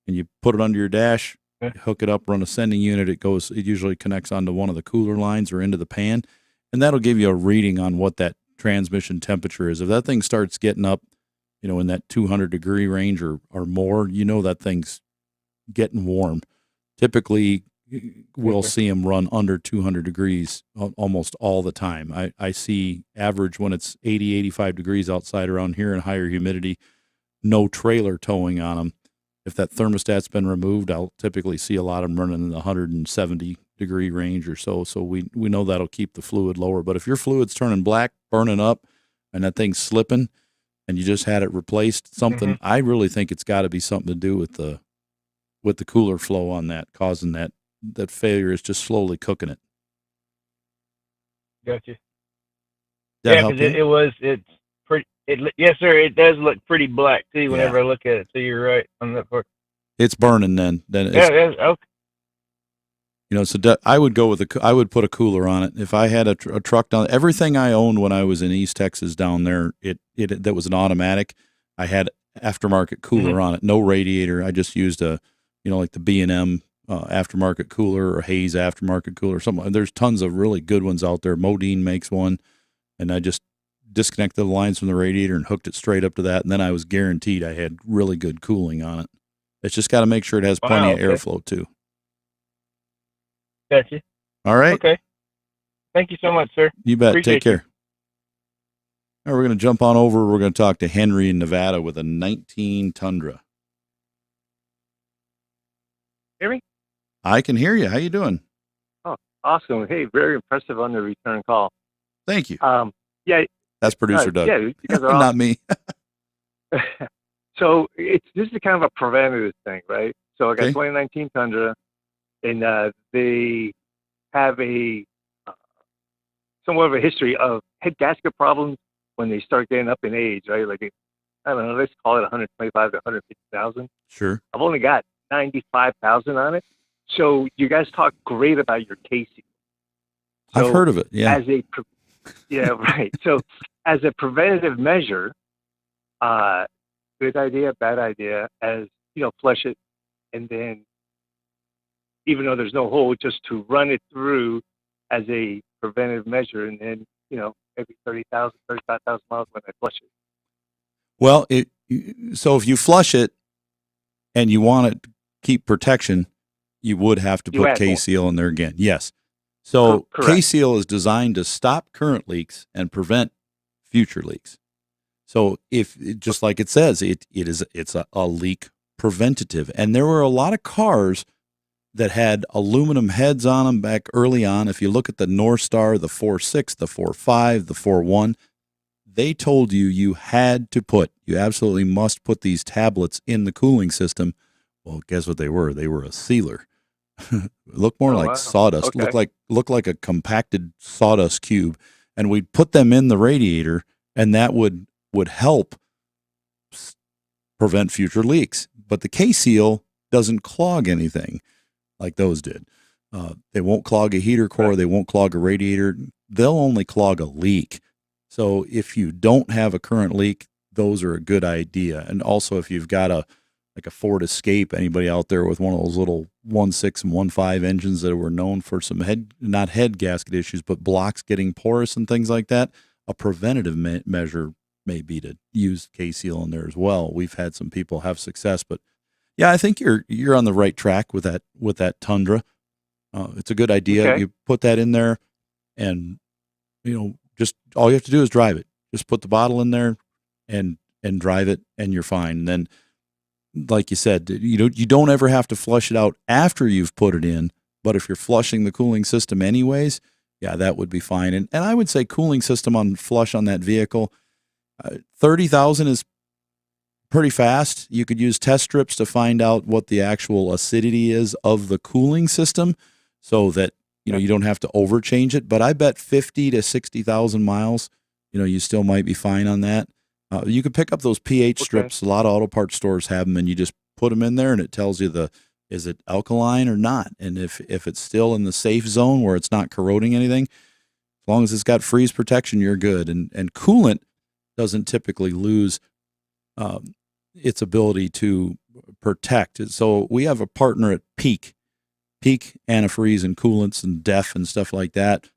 And you put it under your dash, hook it up, run a sending unit. It usually connects onto one of the cooler lines or into the pan. And that'll give you a reading on what that transmission temperature is. If that thing starts getting up, in that 200-degree range or more, that thing's getting warm. Typically, we'll see them run under 200 degrees almost all the time. I see average when it's 80, 85 degrees outside around here and higher humidity, no trailer towing on them. If that thermostat's been removed, I'll typically see a lot of them running in the 170-degree range or so. So we know that'll keep the fluid lower. But if your fluid's turning black, burning up, and that thing's slipping, and you just had it replaced, something, I really think it's got to be something to do with the cooler flow on that, causing that failure is just slowly cooking it. Gotcha. Yeah, because it's pretty. Yes, sir. It does look pretty black too. Whenever I look at it, so you're right on that part. It's burning then. Okay. So I would go with I would put a cooler on it. If I had a truck down, everything I owned when I was in East Texas down there, that was an automatic. I had aftermarket cooler on it, no radiator. I just used like the B&M aftermarket cooler or Hayes aftermarket cooler or something. There's tons of really good ones out there. Modine makes one, and I just disconnected the lines from the radiator and hooked it straight up to that, and then I was guaranteed I had really good cooling on it. It's just got to make sure it has plenty of airflow too. Gotcha. All right. Okay. Thank you so much, sir. You bet. Appreciate Take care. All right, we're going to jump on over. We're going to talk to Henry in Nevada with a 19 Tundra. Hear me? I can hear you. How you doing? Oh, awesome. Hey, very impressive on the return call. Thank you. Yeah. That's producer Doug. Yeah, you guys are not awesome. me. So this is kind of a preventative thing, right? So I got Okay. 2019 Tundra, and they have somewhat of a history of head gasket problems when they start getting up in age, right? Like, I don't know, let's call it 125 to 150,000. Sure. I've only got 95,000 on it. So you guys talk great about your KSeal. I've heard of it. Yeah. Yeah, right. So as a preventative measure, good idea, bad idea, as flush it, and then even though there's no hole, just to run it through as a preventive measure, and then maybe 30,000, 35,000 miles when I flush it. Well, so if you flush it and you want to keep protection, you would have to put KSeal in there again. Yes. So KSeal is designed to stop current leaks and prevent future leaks. So if just like it says, it's a leak preventative. And there were a lot of cars that had aluminum heads on them back early on. If you look at the North Star, the 4.6, the 4.5, the 4.1, they told you you absolutely must put these tablets in the cooling system. Well, guess what they were? They were a sealer. Looked more like sawdust. Okay. Looked like a compacted sawdust cube. And we'd put them in the radiator, and that would help prevent future leaks. But the KSeal doesn't clog anything like those did. They won't clog a heater core. They won't clog a radiator. They'll only clog a leak. So if you don't have a current leak, those are a good idea. And also if you've got a Ford Escape, anybody out there with one of those little 1.6 and 1.5 engines that were known for some not head gasket issues, but blocks getting porous and things like that, a preventative measure may be to use KSeal in there as well. We've had some people have success, but yeah, I think you're on the right track with that Tundra. It's a good idea. Okay. You put that in there, and just all you have to do is drive it. Just put the bottle in there and drive it, and you're fine. And then, like you said, you don't ever have to flush it out after you've put it in. But if you're flushing the cooling system anyways, yeah, that would be fine. And I would say cooling system on flush on that vehicle, 30,000 is pretty fast. You could use test strips to find out what the actual acidity is of the cooling system, so that you don't have to overchange it. But I bet 50 to 60,000 miles, you still might be fine on that. You could pick up those pH strips. A lot of auto parts stores have them, and you just put them in there, and it tells you is it alkaline or not. And if it's still in the safe zone where it's not corroding anything, as long as it's got freeze protection, you're good. And coolant doesn't typically lose its ability to protect. So we have a partner at Peak Antifreeze and Coolants and Diff and stuff like that.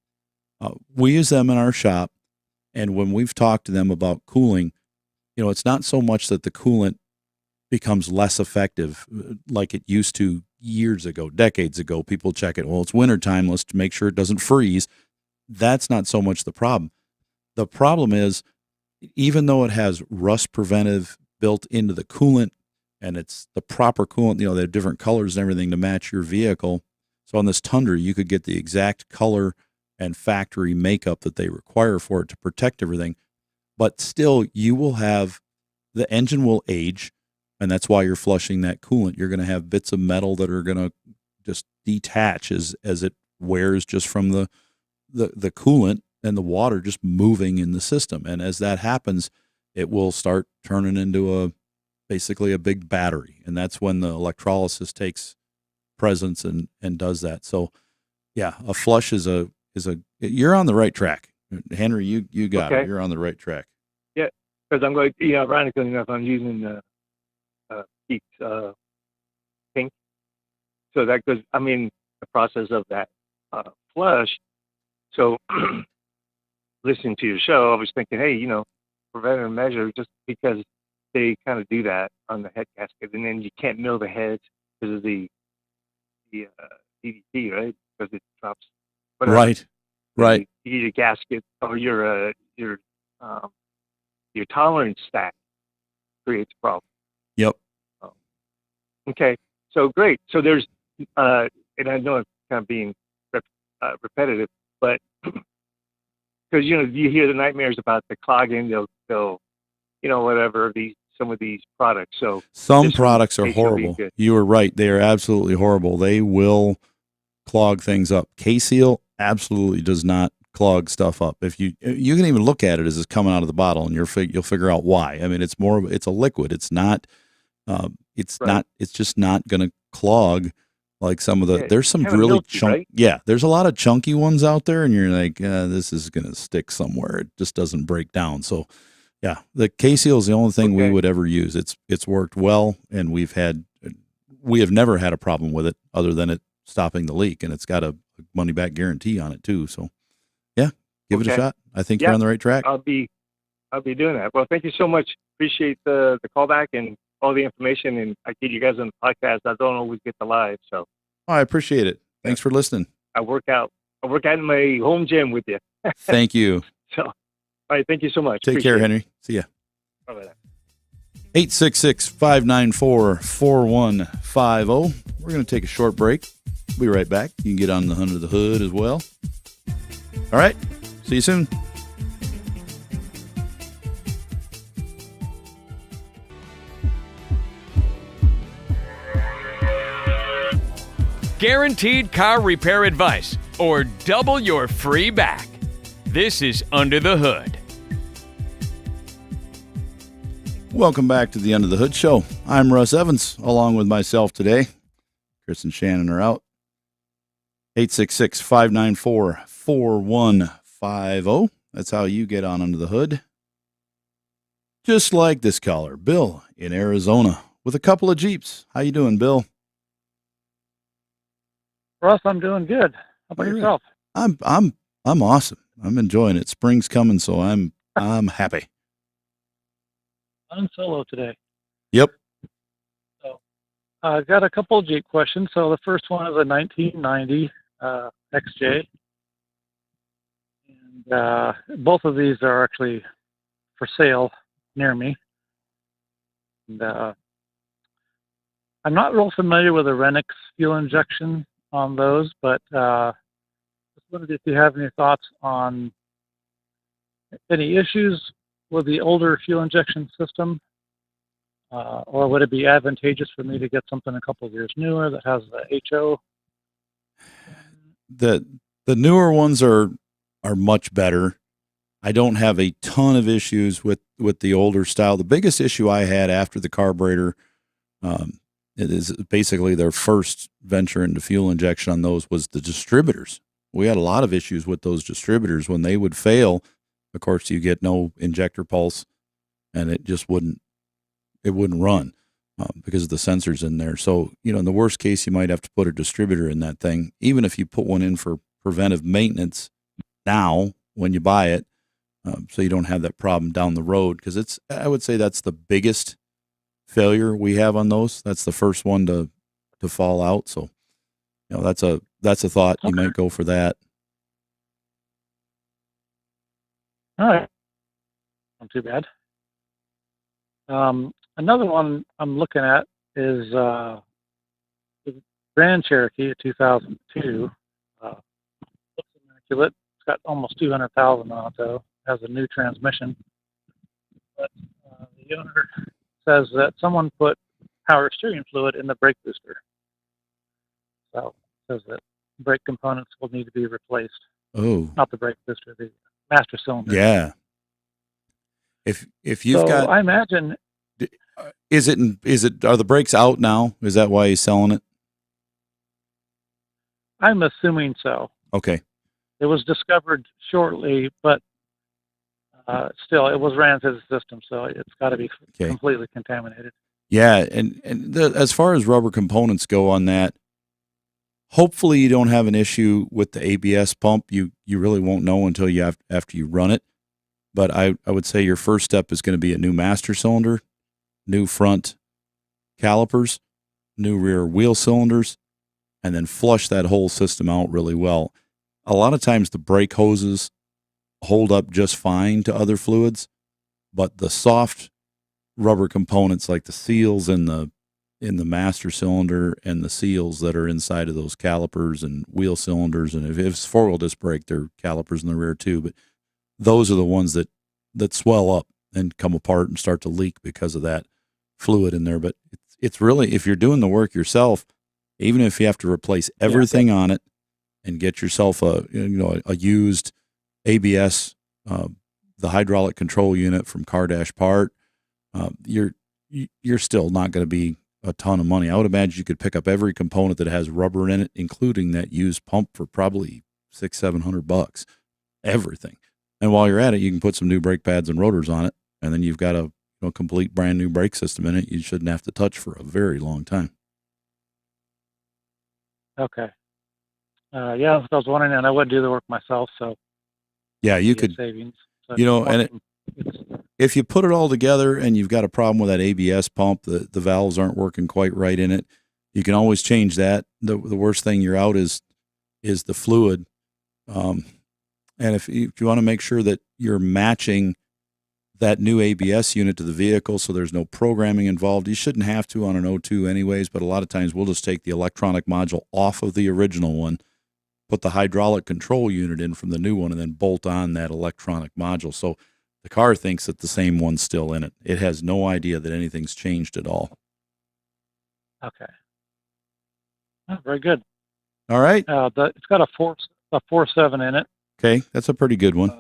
We use them in our shop, and when we've talked to them about cooling, it's not so much that the coolant becomes less effective like it used to years ago, decades ago. People check it. Well, it's wintertime. Let's make sure it doesn't freeze. That's not so much the problem. The problem is, even though it has rust preventive built into the coolant, and it's the proper coolant, they have different colors and everything to match your vehicle. So on this Tundra, you could get the exact color and factory makeup that they require for it to protect everything. But still, the engine will age, and that's why you're flushing that coolant. You're going to have bits of metal that are going to just detach as it wears just from the coolant and the water just moving in the system. And as that happens, it will start turning into basically a big battery. And that's when the electrolysis takes presence and does that. So Yeah, a flush is a you're on the right track. Henry, you got it. You're on the right track. Yeah, because I'm going, ironically enough, I'm using the Peaks pink. So that goes, I'm in the process of that flush. So listening to your show, I was thinking, hey, preventative measure, just because they kind of do that on the head gasket, and then you can't mill the heads because of the DDT, right? Because it drops. Right. Right. Your gasket or your tolerance stack creates a problem. Yep. Okay. So great. So there's, and I know it's kind of being repetitive, but because you hear the nightmares about the clogging, they'll whatever some of these products. So some products are horrible. You were right; they are absolutely horrible. They will clog things up. KSeal absolutely does not clog stuff up. If you can even look at it as it's coming out of the bottle, and you'll figure out why. I mean, it's a liquid. It's not. It's just not going to clog like some of the. There's some really chunky. Right? Yeah, there's a lot of chunky ones out there, and you're like, this is going to stick somewhere. It just doesn't break down. So, yeah, the KSeal is the only thing we would ever use. It's worked well, and we have never had a problem with it other than it stopping the leak, and it's got a money back guarantee on it too. So, yeah, give it a shot. I think you're on the right track. I'll be doing that. Well, thank you so much. Appreciate the callback and all the information, and I get you guys on the podcast. I don't always get the live, so I appreciate it. Thanks for listening. I work out in my home gym with you. Thank you. So, all right, thank you so much. Take care, Henry. See ya. Bye-bye. 866-594-4150. We're going to take a short break. We'll be right back. You can get on the Under the Hood as well. All right. See you soon. Guaranteed car repair advice or double your free back. This is Under the Hood. Welcome back to the Under the Hood Show. I'm Russ Evans, along with myself today. Chris and Shannon are out. 866-594-4150. That's how you get on Under the Hood. Just like this caller, Bill in Arizona, with a couple of Jeeps. How you doing, Bill? Russ, I'm doing good. How about yourself? I'm awesome. I'm enjoying it. Spring's coming, so I'm happy. I'm solo today. Yep. So I've got a couple of Jeep questions. So the first one is a 1990 XJ. And both of these are actually for sale near me. And I'm not real familiar with the Renix fuel injection on those, but just wondered if you have any thoughts on any issues with the older fuel injection system, or would it be advantageous for me to get something a couple of years newer that has the HO? The newer ones are much better. I don't have a ton of issues with the older style. The biggest issue I had after the carburetor, it is basically their first venture into fuel injection on those, was the distributors. We had a lot of issues with those distributors. When they would fail, of course, you get no injector pulse, and it just wouldn't run because of the sensors in there. So, in the worst case, you might have to put a distributor in that thing. Even if you put one in for preventive maintenance now when you buy it, so you don't have that problem down the road, because I would say that's the biggest failure we have on those. That's the first one to fall out. So, that's a thought. Okay. You might go for that. All right. Not too bad. Another one I'm looking at is the Grand Cherokee of 2002. Looks immaculate. It's got almost 200,000 on it, though. It has a new transmission. But the owner says that someone put power steering fluid in the brake booster. So it says that brake components will need to be replaced. Oh. Not the brake booster, the master cylinder. Yeah. If you've got, I imagine, are the brakes out now? Is that why he's selling it? I'm assuming so. Okay. It was discovered shortly, but still, it was ran through the system, so it's got to be completely contaminated. Yeah, and as far as rubber components go on that, hopefully you don't have an issue with the ABS pump. You really won't know until after you run it. But I would say your first step is going to be a new master cylinder, new front calipers, new rear wheel cylinders, and then flush that whole system out really well. A lot of times the brake hoses hold up just fine to other fluids, but the soft rubber components like the seals in the master cylinder and the seals that are inside of those calipers and wheel cylinders, and if it's four-wheel disc brake, there are calipers in the rear too, but those are the ones that swell up and come apart and start to leak because of that fluid in there. But it's really, if you're doing the work yourself, even if you have to replace everything on it and get yourself a used ABS, the hydraulic control unit from Car Dash Part, you're still not going to be a ton of money. I would imagine you could pick up every component that has rubber in it, including that used pump, for probably $600-700, everything. And while you're at it, you can put some new brake pads and rotors on it, and then you've got a complete brand new brake system in it. You shouldn't have to touch for a very long time. Okay. Yeah, I was wondering, and I would do the work myself, so yeah, you could savings. So and if you put it all together and you've got a problem with that ABS pump, the valves aren't working quite right in it, you can always change that. The worst thing you're out is the fluid. And if you want to make sure that you're matching that new ABS unit to the vehicle so there's no programming involved, you shouldn't have to on an O2 anyways, but a lot of times we'll just take the electronic module off of the original one, put the hydraulic control unit in from the new one, and then bolt on that electronic module. So the car thinks that the same one's still in it. It has no idea that anything's changed at all. Okay. Oh, very good. All right. It's got a 4.7 in it. Okay, that's a pretty good one.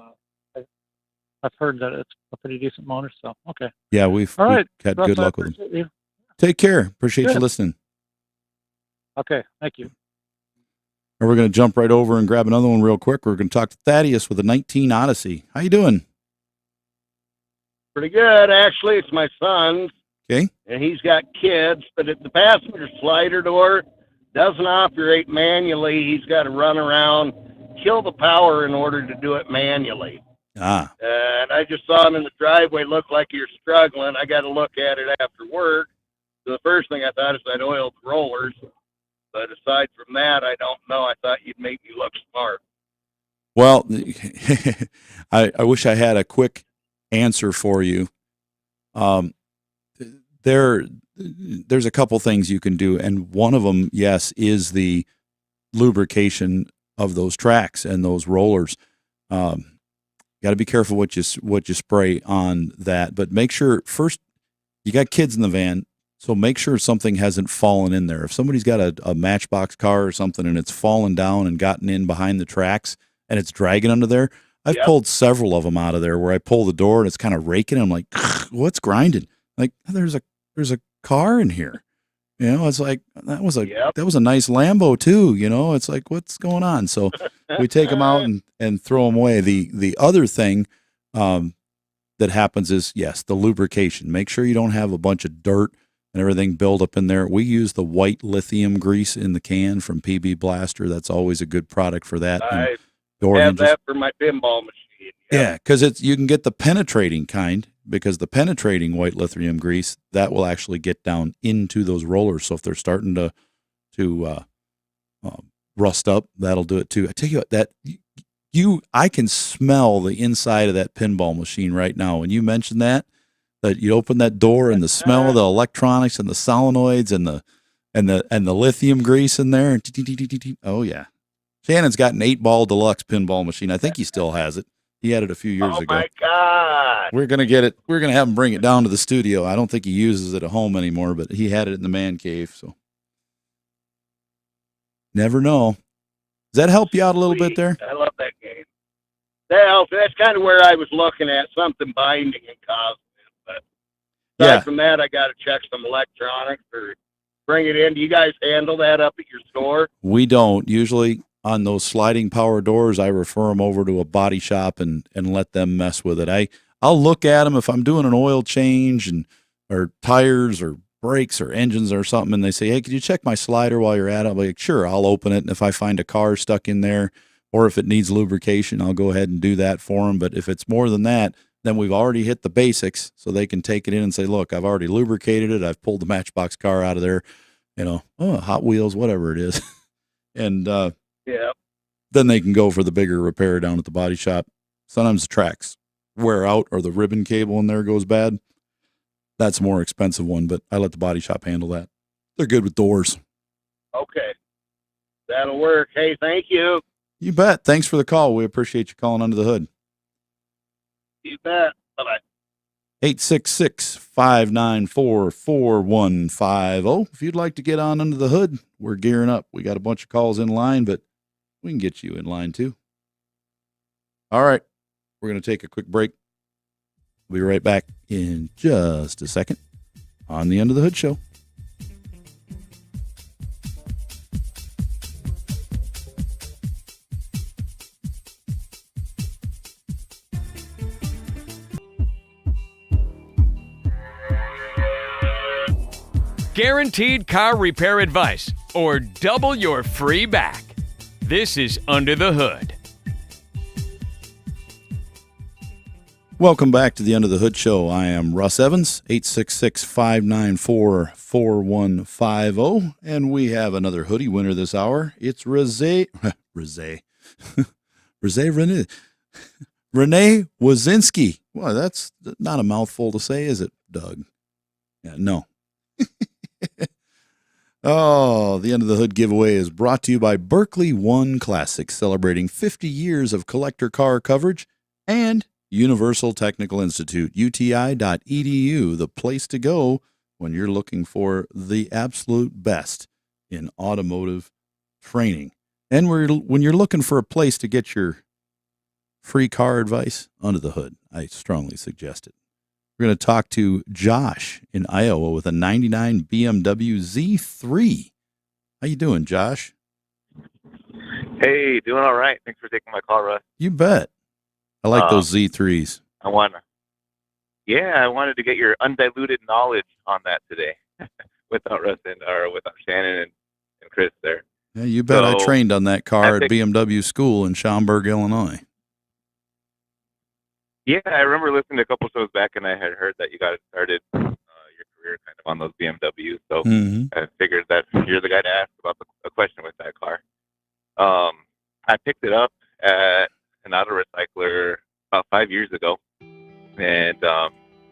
I've heard that it's a pretty decent motor, so okay. Yeah, we've had good luck with them. You. Take care. Appreciate you listening. Okay, thank you. And we're going to jump right over and grab another one real quick. We're going to talk to Thaddeus with a 19 Odyssey. How you doing? Pretty good, actually. It's my son's. Okay. And he's got kids, but if the passenger slider door doesn't operate manually, he's got to run around, kill the power in order to do it manually. Ah. And I just saw him in the driveway, look like you're struggling. I got to look at it after work. So the first thing I thought is I'd oiled the rollers. But aside from that, I don't know. I thought you'd make me look smart. Well, I wish I had a quick answer for you. There's a couple things you can do, and one of them, yes, is the lubrication of those tracks and those rollers. Got to be careful what you spray on that, but make sure first, you got kids in the van, so make sure something hasn't fallen in there. If somebody's got a Matchbox car or something and it's fallen down and gotten in behind the tracks and it's dragging under there, I've pulled several of them out of there where I pull the door and it's kind of raking. I'm like, what's grinding? Like, there's a car in here. It's like, that was a nice Lambo too. It's like, what's going on? So we take them out and throw them away. The other thing that happens is, yes, the lubrication. Make sure you don't have a bunch of dirt and everything build up in there. We use the white lithium grease in the can from PB Blaster. That's always a good product for that. I have that for my pinball machine. Yeah, because you can get the penetrating kind, because the penetrating white lithium grease, that will actually get down into those rollers. So if they're starting to rust up, that'll do it too. I tell you what, I can smell the inside of that pinball machine right now. When you mentioned that you open that door and the smell of the electronics and the solenoids and the lithium grease in there. Oh yeah. Shannon's got an 8-ball deluxe pinball machine. I think he still has it. He had it a few years ago. Oh my God. We're going to get it. We're going to have him bring it down to the studio. I don't think he uses it at home anymore, but he had it in the man cave. So never know. Does that help you out a little bit there? I love that game. That's kind of where I was looking at, something binding and causing it. But aside from that, I got to check some electronics or bring it in. Do you guys handle that up at your store? We don't. Usually on those sliding power doors, I refer them over to a body shop and let them mess with it. I'll look at them if I'm doing an oil change or tires or brakes or engines or something, and they say, hey, could you check my slider while you're at it? I'm like, sure, I'll open it. And if I find a car stuck in there or if it needs lubrication, I'll go ahead and do that for them. But if it's more than that, then we've already hit the basics, so they can take it in and say, look, I've already lubricated it. I've pulled the Matchbox car out of there, Hot Wheels, whatever it is. And then they can go for the bigger repair down at the body shop. Sometimes the tracks wear out or the ribbon cable in there goes bad. That's a more expensive one, but I let the body shop handle that. They're good with doors. Okay. That'll work. Hey, thank you. You bet. Thanks for the call. We appreciate you calling Under the Hood. You bet. Bye-bye. 866-594-4150. If you'd like to get on Under the Hood, we're gearing up. We got a bunch of calls in line, but we can get you in line too. All right. We're going to take a quick break. We'll be right back in just a second on the Under the Hood Show. Guaranteed car repair advice or double your free back. This is Under the Hood. Welcome back to the Under the Hood Show. I am Russ Evans, 866-594-4150. And we have another hoodie winner this hour. It's Renee Wazinski. Well, that's not a mouthful to say, is it, Doug? Yeah, no. Oh, the Under the Hood giveaway is brought to you by Berkeley One Classics, celebrating 50 years of collector car coverage, and Universal Technical Institute, uti.edu, the place to go when you're looking for the absolute best in automotive training. And when you're looking for a place to get your free car advice, Under the Hood, I strongly suggest it. We're going to talk to Josh in Iowa with a 99 BMW Z3. How you doing, Josh? Hey, doing all right. Thanks for taking my call, Russ. You bet. I like those Z3s. I wanted to get your undiluted knowledge on that today without Russ or without Shannon and Chris there. Yeah, you bet. I trained on that car at BMW school in Schaumburg, Illinois. Yeah, I remember listening to a couple shows back, and I had heard that you got started your career kind of on those BMWs. So I figured that you're the guy to ask about a question with that car. I picked it up at an auto recycler about 5 years ago, and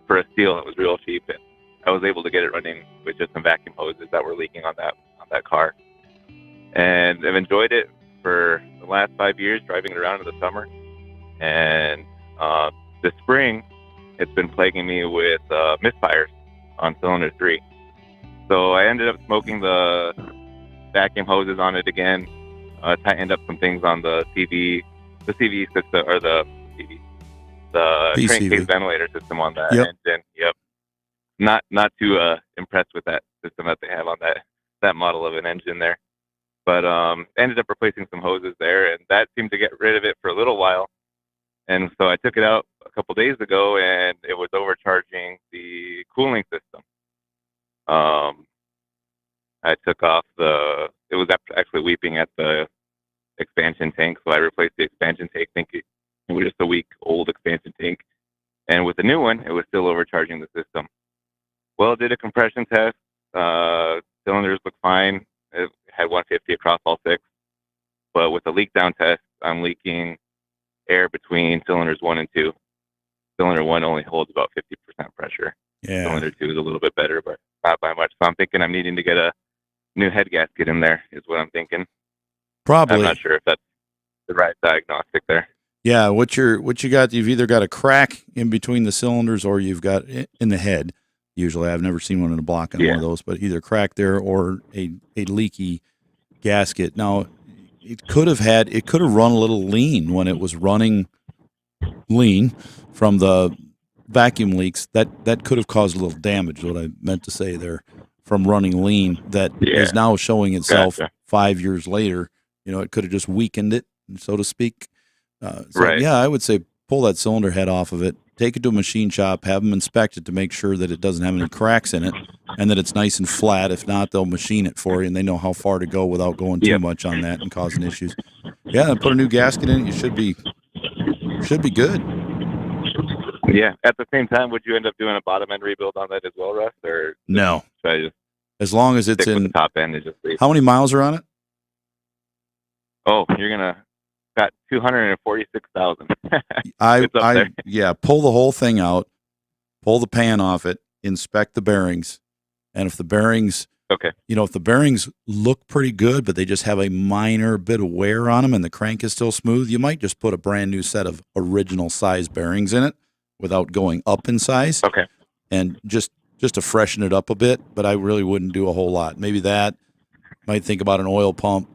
for a steal, it was real cheap, and I was able to get it running with just some vacuum hoses that were leaking on that car. And I've enjoyed it for the last 5 years, driving it around in the summer, and this spring, it's been plaguing me with misfires on cylinder 3. So I ended up smoking the vacuum hoses on it again. Tightened up some things on the CV system, or the crankcase ventilator system on that engine. Yep. Not too impressed with that system that they have on that model of an engine there. But ended up replacing some hoses there, and that seemed to get rid of it for a little while. And so I took it out a couple days ago, and it was overcharging the cooling system. I took off it was actually weeping at the expansion tank, so I replaced the expansion tank, thinking it was just a week-old expansion tank. And with the new one, it was still overcharging the system. Well, did a compression test. Cylinders look fine. It had 150 across all 6. But with the leak down test, I'm leaking air between cylinders 1 and 2. Cylinder 1 only holds about 50% pressure. Yeah. Cylinder 2 is a little bit better, but not by much. So I'm thinking I'm needing to get a new head gasket in there, is what I'm thinking. Probably. I'm not sure if that's the right diagnostic there. Yeah, what you got, you've either got a crack in between the cylinders or you've got in the head. Usually, I've never seen one in a block on one of those, but either crack there or a leaky gasket. Now, it could have run a little lean when it was running lean from the vacuum leaks. That could have caused a little damage, what I meant to say there. from running lean that is now showing itself 5 years later. You know, it could have just weakened it, so to speak. Yeah, I would say pull that cylinder head off of it, take it to a machine shop, have them inspect it to make sure that it doesn't have any cracks in it and that it's nice and flat. If not, they'll machine it for you, and they know how far to go without going too much on that and causing issues. Yeah, and put a new gasket in it. You should be good. Yeah. At the same time, would you end up doing a bottom end rebuild on that as well, Russ? Or no? Should I just as long as it's in the top end and just leave? How many miles are on it? Oh, you're gonna got 246,000. Pull the whole thing out, pull the pan off it, inspect the bearings, and if the bearings, if the bearings look pretty good, but they just have a minor bit of wear on them and the crank is still smooth, you might just put a brand new set of original size bearings in it without going up in size. Okay. And just to freshen it up a bit, but I really wouldn't do a whole lot. Maybe that. Might think about an oil pump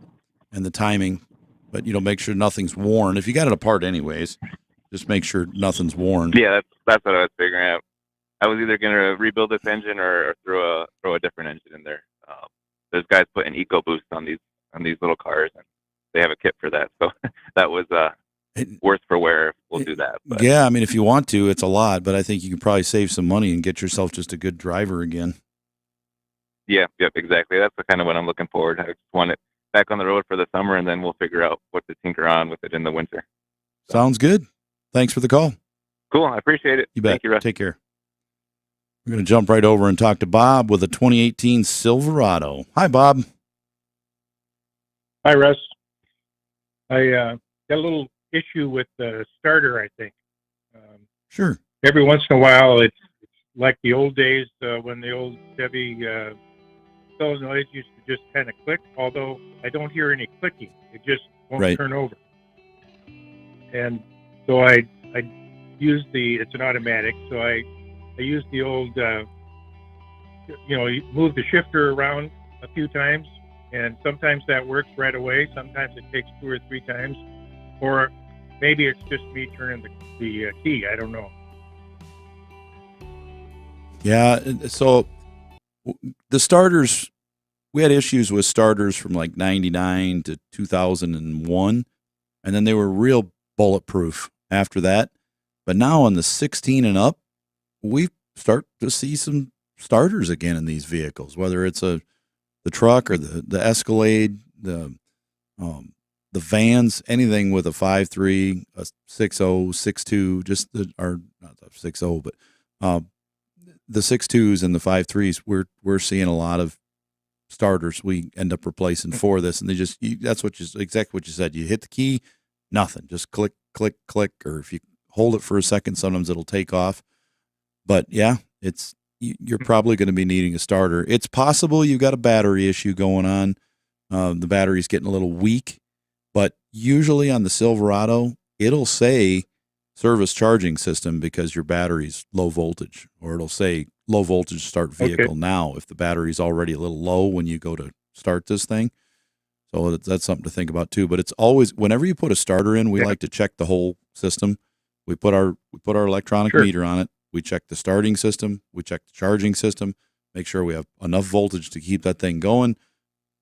and the timing, but make sure nothing's worn. If you got it apart anyways, just make sure nothing's worn. Yeah, that's what I was figuring out. I was either gonna rebuild this engine or throw a different engine in there. There's guys putting EcoBoost on these little cars, and they have a kit for that. So that was worth for wear. We'll do that. But. Yeah, I mean, if you want to, it's a lot, but I think you can probably save some money and get yourself just a good driver again. Yeah, yep, exactly. That's the kind of what I'm looking forward to. I just want it back on the road for the summer, and then we'll figure out what to tinker on with it in the winter. So. Sounds good. Thanks for the call. Cool. I appreciate it. You bet. Thank you, Russ. Take care. We're going to jump right over and talk to Bob with a 2018 Silverado. Hi, Bob. Hi, Russ. I got a little issue with the starter, I think. Sure. Every once in a while, it's like the old days when the old Chevy solenoids used to just kind of click, although I don't hear any clicking. It just won't turn over. And so I use it's an automatic, so I use the old, you move the shifter around a few times, and sometimes that works right away. Sometimes it takes 2 or 3 times, or maybe it's just me turning the key. I don't know. Yeah, so the starters, we had issues with starters from like 99 to 2001, and then they were real bulletproof after that. But now on the 16 and up, we start to see some starters again in these vehicles, whether it's the truck or the Escalade, the vans, anything with a 5.3, a 6.0, 6.2, not the 6.0, but the 6.2s and the 5.3s, we're seeing a lot of starters we end up replacing for this, and that's exactly what you said. You hit the key, nothing, just click, click, click, or if you hold it for a second, sometimes it'll take off. But yeah, you're probably going to be needing a starter. It's possible you've got a battery issue going on. The battery's getting a little weak, but usually on the Silverado, it'll say service charging system because your battery's low voltage, or it'll say low voltage start vehicle now if the battery's already a little low when you go to start this thing. So that's something to think about too. But it's always, whenever you put a starter in, we like to check the whole system. We put our electronic meter on it. We check the starting system. We check the charging system, make sure we have enough voltage to keep that thing going,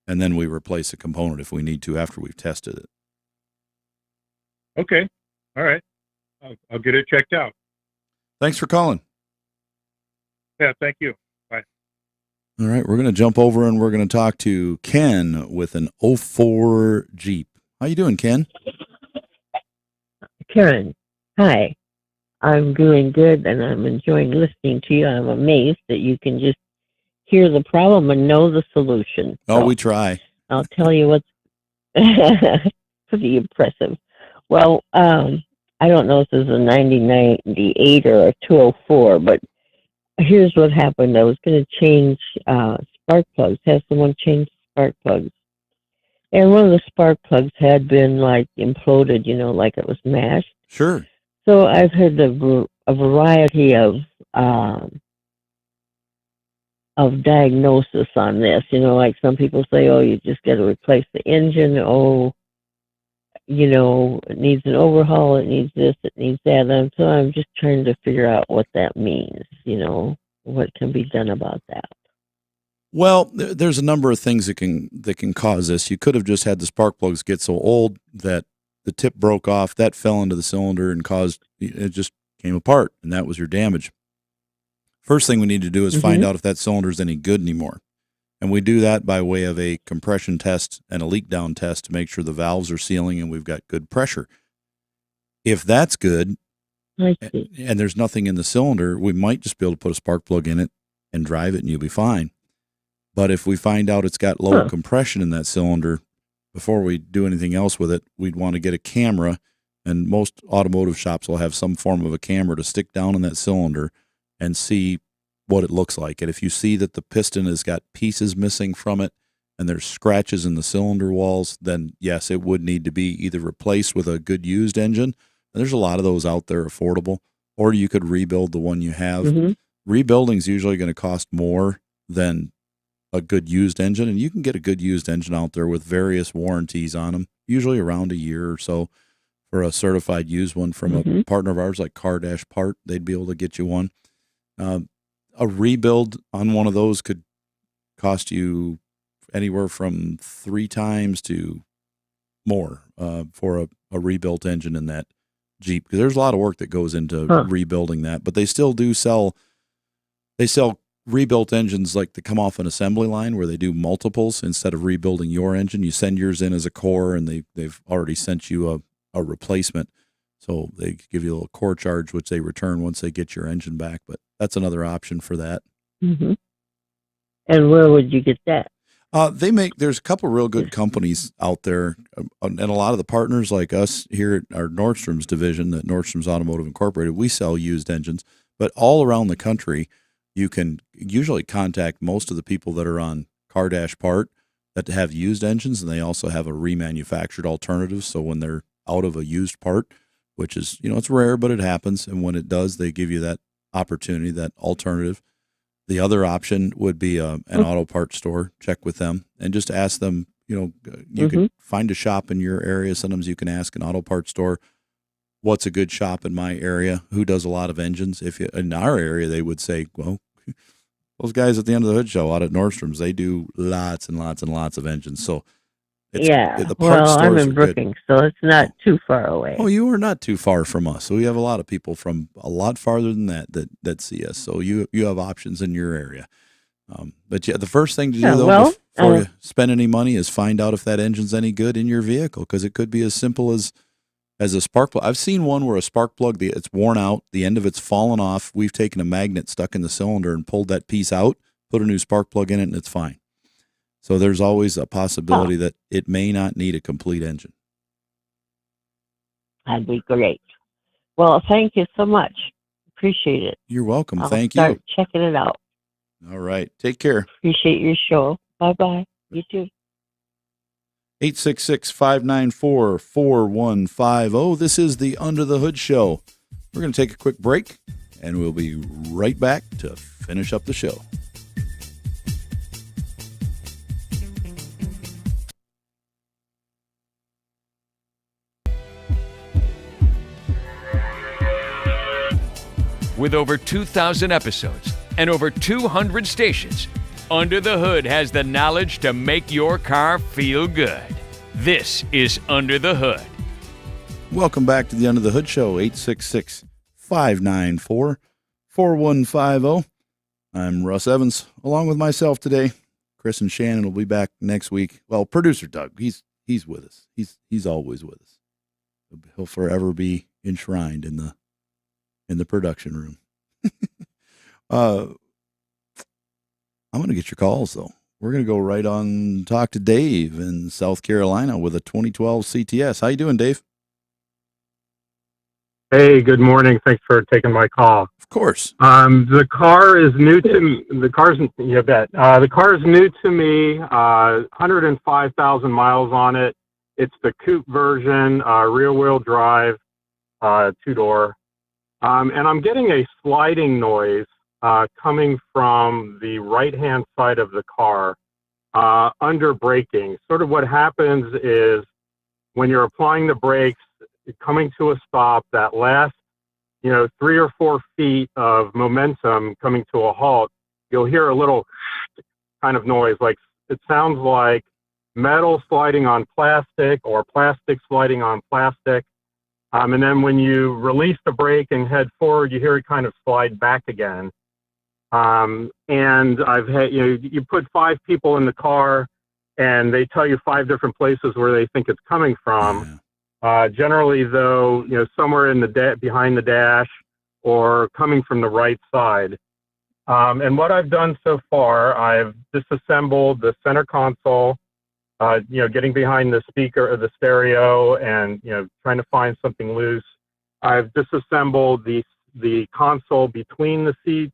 and then we replace a component if we need to after we've tested it. Okay. All right. I'll get it checked out. Thanks for calling. Yeah, thank you. Bye. All right, we're going to jump over and we're going to talk to Ken with an 04 Jeep. How you doing, Ken? Karen, hi. I'm doing good, and I'm enjoying listening to you. I'm amazed that you can just hear the problem and know the solution. Oh, we try. I'll tell you what's pretty impressive. Well, I don't know if this is a 9098 or a 204, but here's what happened. I was going to change spark plugs, have someone change spark plugs. And one of the spark plugs had been like imploded, like it was mashed. Sure. So I've heard a variety of diagnosis on this. Like some people say, oh, you just got to replace the engine. Oh, it needs an overhaul. It needs this. It needs that. And so I'm just trying to figure out what that means. What can be done about that. Well, there's a number of things that can cause this. You could have just had the spark plugs get so old that the tip broke off, that fell into the cylinder and caused it just came apart, and that was your damage. First thing we need to do is find out if that cylinder is any good anymore. And we do that by way of a compression test and a leak down test to make sure the valves are sealing and we've got good pressure. If that's good and there's nothing in the cylinder, we might just be able to put a spark plug in it and drive it and you'll be fine. But if we find out it's got low compression in that cylinder, before we do anything else with it, we'd want to get a camera, and most automotive shops will have some form of a camera to stick down in that cylinder and see what it looks like. And if you see that the piston has got pieces missing from it and there's scratches in the cylinder walls, then yes, it would need to be either replaced with a good used engine. And there's a lot of those out there affordable, or you could rebuild the one you have. Rebuilding is usually going to cost more than a good used engine, and you can get a good used engine out there with various warranties on them, usually around a year or so. For a certified used one from a partner of ours like Car Dash Part, they'd be able to get you one. A rebuild on one of those could cost you anywhere from 3 times to more for a rebuilt engine in that Jeep, because there's a lot of work that goes into rebuilding that. But they still do sell rebuilt engines like to come off an assembly line where they do multiples instead of rebuilding your engine. You send yours in as a core, and they've already sent you a replacement. So they give you a little core charge, which they return once they get your engine back. But that's another option for that. And where would you get that? There's a couple real good companies out there, and a lot of the partners like us here at our Nordstrom's division, the Nordstrom's Automotive Incorporated, we sell used engines. But all around the country, you can usually contact most of the people that are on Car Dash Part that have used engines, and they also have a remanufactured alternative. So when they're out of a used part, which is, it's rare, but it happens. And when it does, they give you that opportunity, that alternative. The other option would be an auto parts store. Check with them and just ask them, you can find a shop in your area. Sometimes you can ask an auto parts store, what's a good shop in my area? Who does a lot of engines? In our area, they would say, well, those guys at the End of the Hood show out at Nordstrom's, they do lots and lots and lots of engines. So the parts stores I'm in are Brookings, so it's not too far away. Oh, you are not too far from us. So we have a lot of people from a lot farther than that see us. So you have options in your area. But yeah, the first thing to do before you spend any money is find out if that engine's any good in your vehicle, because it could be as simple as a spark plug. I've seen one where a spark plug, it's worn out, the end of it's fallen off. We've taken a magnet stuck in the cylinder and pulled that piece out, put a new spark plug in it, and it's fine. So there's always a possibility that it may not need a complete engine. That'd be great. Well, thank you so much. Appreciate it. You're welcome. I'll Thank start you. checking it out. All right. Take care. Appreciate your show. Bye-bye. You too. 866-594-4150. This is the Under the Hood Show. We're going to take a quick break, and we'll be right back to finish up the show. With over 2,000 episodes and over 200 stations, Under the Hood has the knowledge to make your car feel good. This is Under the Hood. Welcome back to the Under the Hood Show, 866-594-4150. I'm Russ Evans, along with myself today. Chris and Shannon will be back next week. Well, producer Doug, he's with us. He's always with us. He'll forever be enshrined in the production room. I'm going to get your calls, though. We're going to go right on talk to Dave in South Carolina with a 2012 CTS. How you doing, Dave? Hey, good morning. Thanks for taking my call. Of course. The car is new to the car's you bet. The car is new to me. 105,000 miles on it. It's the coupe version, rear-wheel drive, 2-door. And I'm getting a sliding noise coming from the right-hand side of the car under braking. Sort of what happens is when you're applying the brakes, coming to a stop, that last, 3 or 4 feet of momentum coming to a halt, you'll hear a little kind of noise. Like it sounds like metal sliding on plastic or plastic sliding on plastic. And then when you release the brake and head forward, you hear it kind of slide back again. And I've had, you put 5 people in the car and they tell you 5 different places where they think it's coming from. Generally though, somewhere in the behind the dash or coming from the right side. And what I've done so far, I've disassembled the center console, getting behind the speaker or the stereo and, trying to find something loose. I've disassembled the console between the seats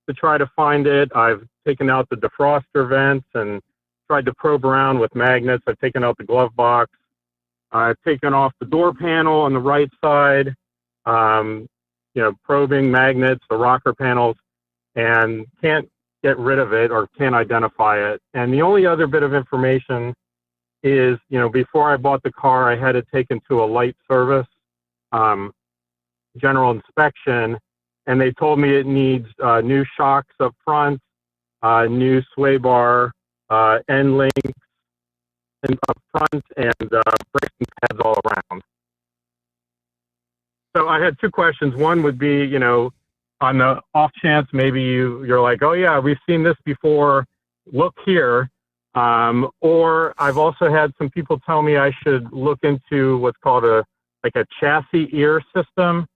to try to find it. I've taken out the defroster vents and tried to probe around with magnets. I've taken out the glove box. I've taken off the door panel on the right side, probing magnets, the rocker panels, and can't get rid of it or can't identify it. And the only other bit of information is, before I bought the car, I had it taken to a light service, general inspection, and they told me it needs new shocks up front, new sway bar, end links and up front, and braking pads all around. So I had 2 questions. One would be, on the off chance maybe you're like, oh yeah, we've seen this before, look here. Or I've also had some people tell me I should look into what's called a chassis ear system,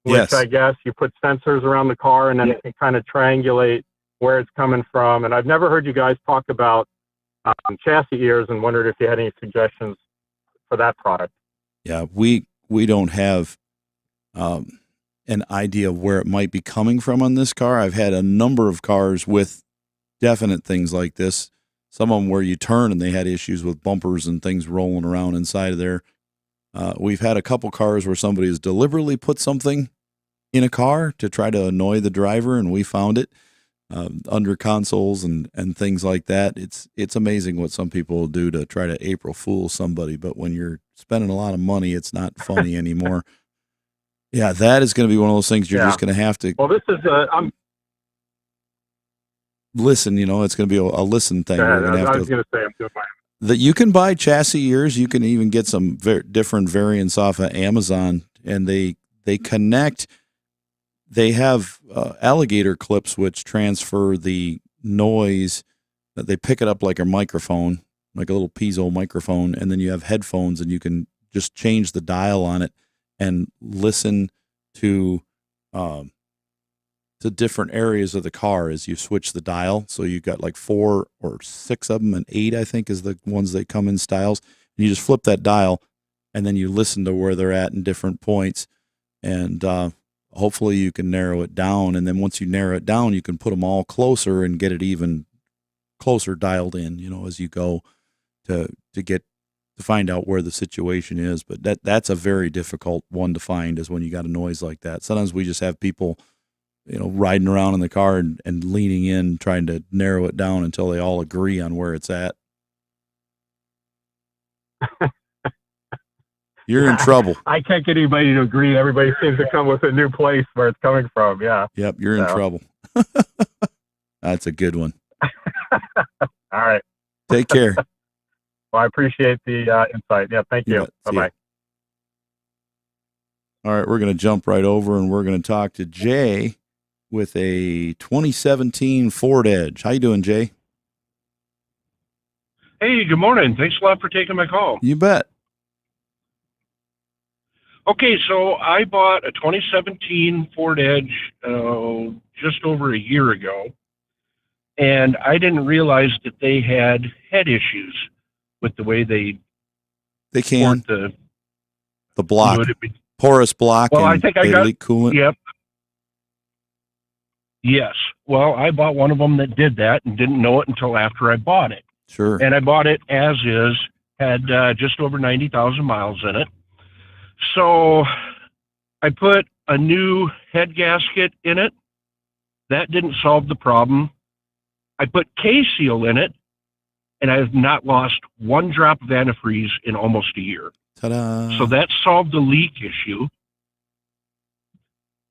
which Yes. I guess you put sensors around the car and then it can kind of triangulate where it's coming from. And I've never heard you guys talk about chassis ears and wondered if you had any suggestions for that product. Yeah, we don't have an idea of where it might be coming from on this car. I've had a number of cars with definite things like this. Some of them where you turn and they had issues with bumpers and things rolling around inside of there. We've had a couple cars where somebody has deliberately put something in a car to try to annoy the driver, and we found it under consoles and things like that. It's amazing what some people will do to try to April Fool somebody, but when you're spending a lot of money, it's not funny anymore. Yeah, that is going to be one of those things you're just going to have to. Well, this is listen. It's going to be a listen thing. I We're going to have was to. going to say I'm doing my. That you can buy chassis ears. You can even get some different variants off of Amazon, and they connect. They have alligator clips which transfer the noise. They pick it up like a microphone, like a little piezo microphone, and then you have headphones, and you can just change the dial on it and listen to different areas of the car as you switch the dial. So you've got like 4 or 6 of them, and 8, I think, is the ones that come in styles. And you just flip that dial, and then you listen to where they're at in different points, and hopefully you can narrow it down. And then once you narrow it down, you can put them all closer and get it even closer dialed in, as you go to find out where the situation is. But that's a very difficult one to find, is when you got a noise like that. Sometimes we just have people riding around in the car and leaning in, trying to narrow it down until they all agree on where it's at. You're in trouble. I can't get anybody to agree. Everybody seems to come with a new place where it's coming from. Yeah. Yep, you're in trouble. That's a good one. All right. Take care. Well, I appreciate the insight. Yeah, thank you. Bye-bye. All right, we're going to jump right over, and we're going to talk to Jay with a 2017 Ford Edge. How you doing, Jay? Hey, good morning. Thanks a lot for taking my call. You bet. Okay, so I bought a 2017 Ford Edge just over a year ago, and I didn't realize that they had head issues with the way they can the block, porous block, well, and I think I they got, leak coolant. Yep. Yes. Well, I bought one of them that did that and didn't know it until after I bought it. Sure. And I bought it as is, had just over 90,000 miles in it. So I put a new head gasket in it. That didn't solve the problem. I put KSeal in it, and I have not lost one drop of antifreeze in almost a year. Ta-da. So that solved the leak issue.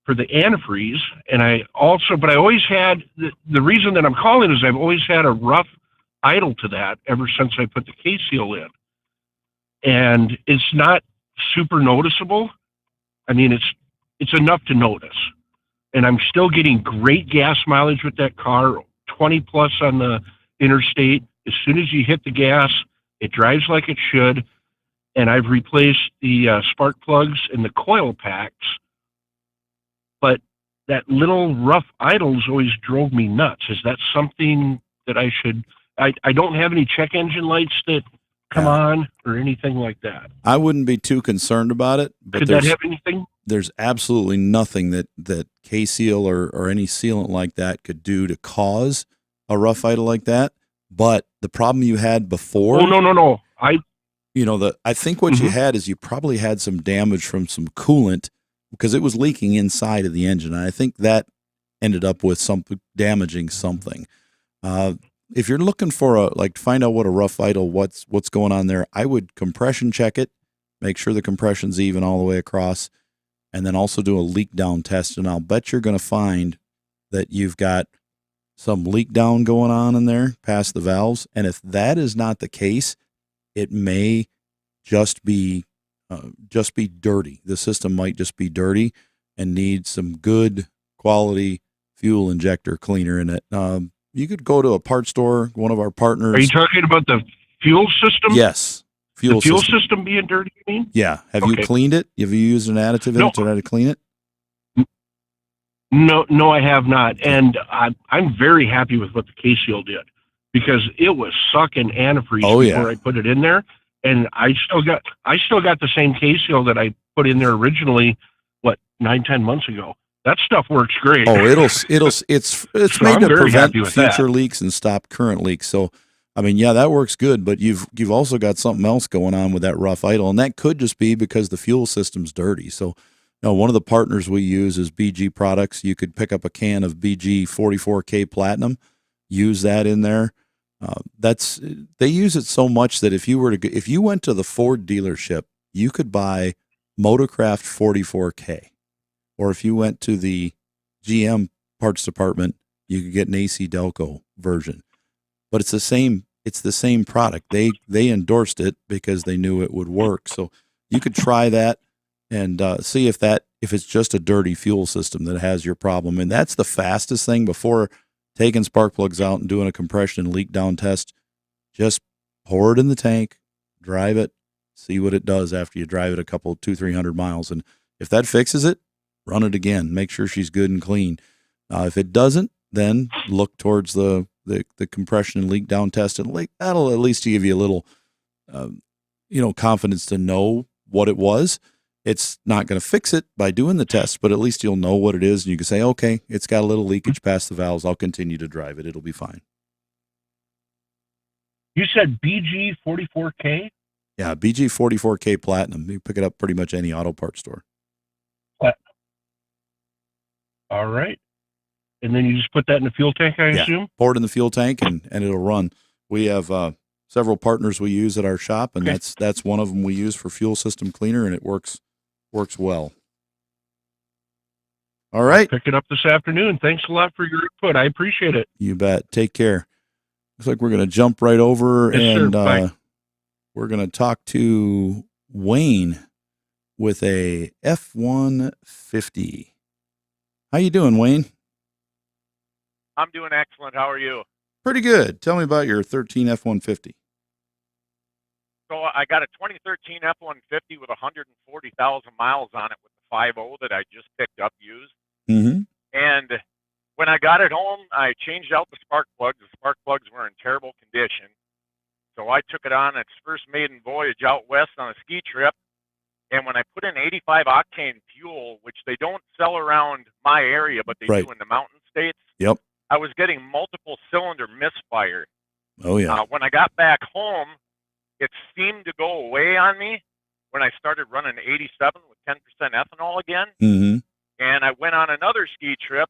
for the antifreeze. And I always had, the reason that I'm calling is I've always had a rough idle to that ever since I put the KSeal in. And it's not super noticeable. I mean, it's enough to notice. And I'm still getting great gas mileage with that car, 20 plus on the interstate. As soon as you hit the gas, it drives like it should. And I've replaced the spark plugs and the coil packs. But that little rough idles always drove me nuts. Is that something that I should... I don't have any check engine lights that come on or anything like that. I wouldn't be too concerned about it. But Could that have anything? There's absolutely nothing that KSeal or any sealant like that could do to cause a rough idle like that. But the problem you had before... Oh, no. I think what you had is you probably had some damage from some coolant because it was leaking inside of the engine. And I think that ended up with damaging something. If you're looking for find out what a rough idle, what's going on there, I would compression check it, make sure the compression's even all the way across, and then also do a leak down test. And I'll bet you're going to find that you've got some leak down going on in there past the valves. And if that is not the case, it may just be dirty. The system might just be dirty and need some good quality fuel injector cleaner in it. You could go to a parts store, one of our partners. Are you talking about the fuel system? Yes. The fuel system being dirty, you mean? Yeah. Have you cleaned it? Have you used an additive in it to try to clean it? No, I have not. And I'm very happy with what the KSeal did because it was sucking antifreeze before I put it in there. And I still got the same KSeal that I put in there originally, 9-10 months ago. That stuff works great. Oh, it's made to prevent future leaks and stop current leaks. So, I mean, yeah, that works good, but you've also got something else going on with that rough idle, and that could just be because the fuel system's dirty. So, one of the partners we use is BG Products. You could pick up a can of BG 44K Platinum, use that in there. They use it so much that if you went to the Ford dealership, you could buy Motorcraft 44K. Or if you went to the GM parts department, you could get an AC Delco version. But it's the same product. They endorsed it because they knew it would work. So you could try that and see if it's just a dirty fuel system that has your problem. And that's the fastest thing before taking spark plugs out and doing a compression and leak down test. Just pour it in the tank, drive it, see what it does after you drive it 200-300 miles. And if that fixes it, run it again. Make sure she's good and clean. If it doesn't, then look towards the compression and leak down test, and that'll at least give you a little, confidence to know what it was. It's not going to fix it by doing the test, but at least you'll know what it is, and you can say, okay, it's got a little leakage past the valves. I'll continue to drive it. It'll be fine. You said BG 44K? Yeah, BG 44K Platinum. You pick it up pretty much any auto parts store. All right. And then you just put that in the fuel tank, I assume? Pour it in the fuel tank and it'll run. We have several partners we use at our shop, and that's one of them we use for fuel system cleaner, and it works well. All right. I'll pick it up this afternoon. Thanks a lot for your input. I appreciate it. You bet. Take care. Looks like we're going to jump right over and we're going to talk to Wayne with a F-150. How you doing, Wayne? I'm doing excellent. How are you? Pretty good. Tell me about your 13 F-150. So I got a 2013 F-150 with 140,000 miles on it with the 5.0 that I just picked up used. Mm-hmm. And when I got it home, I changed out the spark plugs. The spark plugs were in terrible condition. So I took it on its first maiden voyage out west on a ski trip. And when I put in 85 octane fuel, which they don't sell around my area, but they do in the mountain states, yep, I was getting multiple cylinder misfire. Oh, yeah. When I got back home, it seemed to go away on me when I started running 87 with 10% ethanol again. Mm-hmm. And I went on another ski trip,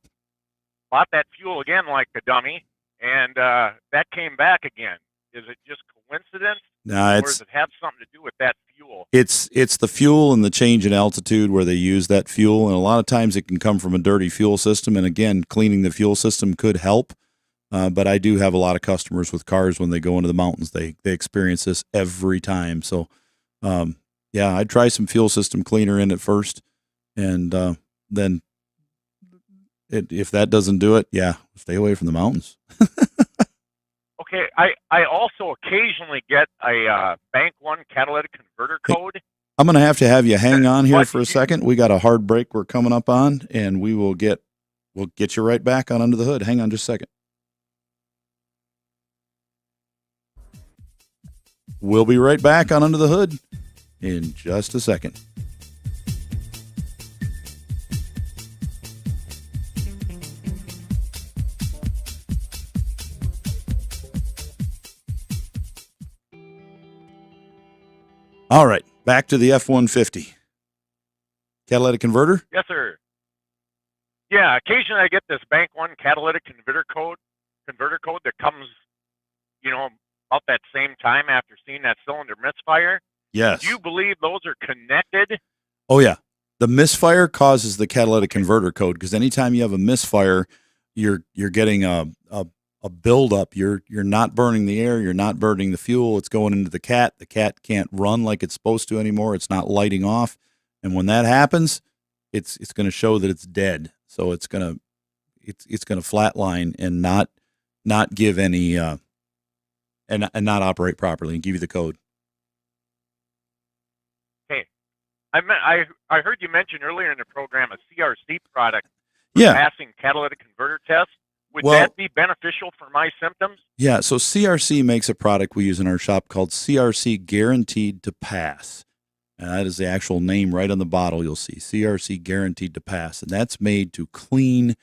bought that fuel again like a dummy, and that came back again. Is it just coincidence? No, or does it have something to do with that fuel? It's the fuel and the change in altitude where they use that fuel, and a lot of times it can come from a dirty fuel system. And again, cleaning the fuel system could help. But I do have a lot of customers with cars when they go into the mountains. They experience this every time. So, yeah, I'd try some fuel system cleaner in at first, and then if that doesn't do it, yeah, stay away from the mountains. Okay, I also occasionally get a Bank One catalytic converter code. I'm going to have you hang on here for a second. We got a hard break we're coming up on, and we'll get you right back on under the hood. Hang on just a second. We'll be right back on Under the Hood in just a second. All right, back to the F-150. Catalytic converter? Yes, sir. Yeah, occasionally I get this Bank One catalytic converter code that comes, about that same time after seeing that cylinder misfire. Yes. Do you believe those are connected? Oh, yeah. The misfire causes the catalytic converter code, because anytime you have a misfire, you're getting a buildup. You're not burning the air. You're not burning the fuel. It's going into the cat. The cat can't run like it's supposed to anymore. It's not lighting off. And when that happens, it's going to show that it's dead. So it's going to flatline and not give any and not operate properly and give you the code. Okay. I heard you mention earlier in the program a CRC product for Yeah. passing catalytic converter tests. Would that be beneficial for my symptoms? Yeah, so CRC makes a product we use in our shop called CRC Guaranteed to Pass. And that is the actual name right on the bottle you'll see, CRC Guaranteed to Pass. And that's made to clean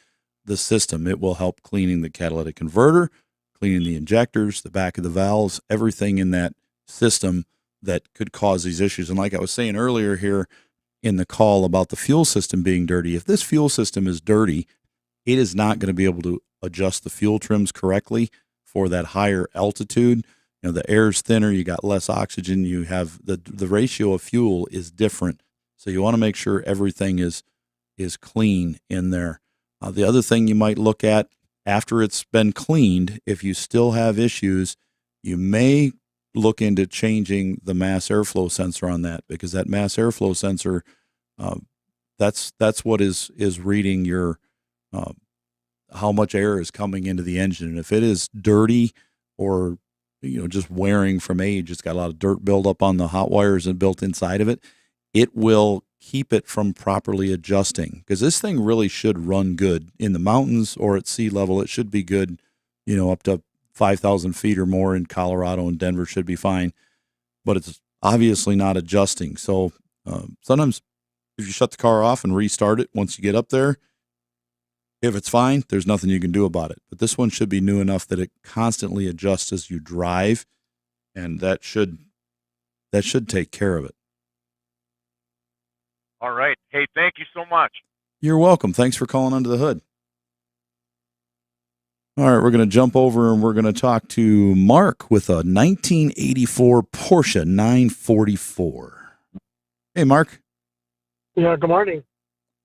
the system. It will help cleaning the catalytic converter, cleaning the injectors, the back of the valves, everything in that system that could cause these issues. And like I was saying earlier here in the call about the fuel system being dirty, if this fuel system is dirty, it is not going to be able to adjust the fuel trims correctly for that higher altitude. The air's thinner, you got less oxygen, you have the ratio of fuel is different. So you want to make sure everything is clean in there. The other thing you might look at after it's been cleaned, if you still have issues, you may look into changing the mass airflow sensor on that, because that mass airflow sensor, that's what is reading your how much air is coming into the engine. And if it is dirty or just wearing from age, it's got a lot of dirt buildup on the hot wires and built inside of it, it will keep it from properly adjusting, because this thing really should run good in the mountains or at sea level. It should be good, up to 5,000 feet or more in Colorado and Denver should be fine, but it's obviously not adjusting. So sometimes if you shut the car off and restart it once you get up there, if it's fine, there's nothing you can do about it. But this one should be new enough that it constantly adjusts as you drive, and that should take care of it. All right. Hey, thank you so much. You're welcome. Thanks for calling Under the Hood. All right, we're going to jump over and we're going to talk to Mark with a 1984 Porsche 944. Hey, Mark. Yeah, good morning.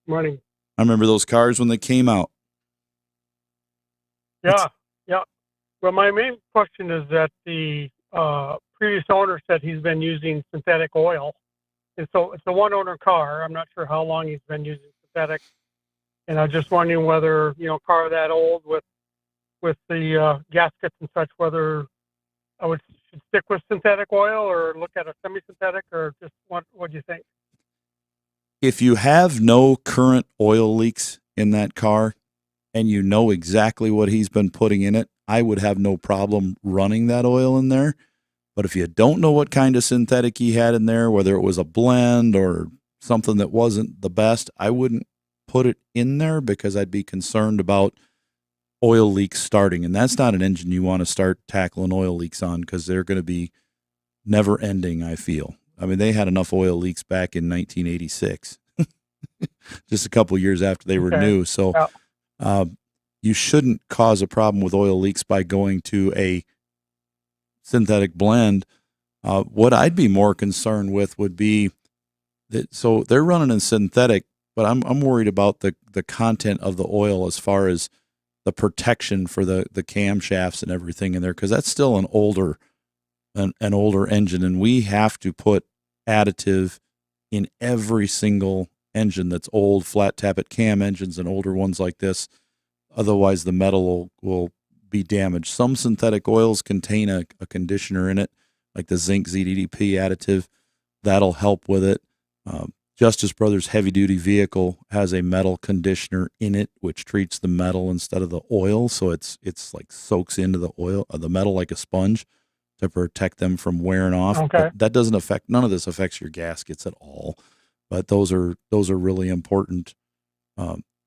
Good morning. I remember those cars when they came out. Yeah. Well, my main question is that the previous owner said he's been using synthetic oil. And so it's a one-owner car. I'm not sure how long he's been using synthetic. And I'm just wondering whether, a car that old with the gaskets and such, whether I should stick with synthetic oil or look at a semi-synthetic, or just what do you think? If you have no current oil leaks in that car and you know exactly what he's been putting in it, I would have no problem running that oil in there. But if you don't know what kind of synthetic he had in there, whether it was a blend or something that wasn't the best, I wouldn't put it in there, because I'd be concerned about oil leaks starting. And that's not an engine you want to start tackling oil leaks on, because they're going to be never ending, I feel. I mean, they had enough oil leaks back in 1986, just a couple years after they were new. So you shouldn't cause a problem with oil leaks by going to a synthetic blend What I'd be more concerned with would be that, so they're running in synthetic, but I'm worried about the content of the oil as far as the protection for the camshafts and everything in there, because that's still an older engine, and we have to put additive in every single engine that's old, flat tappet cam engines and older ones like this. Otherwise, the metal will be damaged. Some synthetic oils contain a conditioner in it, like the zinc ZDDP additive. That'll help with it. Justice Brothers Heavy Duty Vehicle has a metal conditioner in it, which treats the metal instead of the oil, so it's like soaks into the oil, the metal like a sponge, to protect them from wearing off. Okay. But that doesn't affect, none of this affects your gaskets at all. But those are really important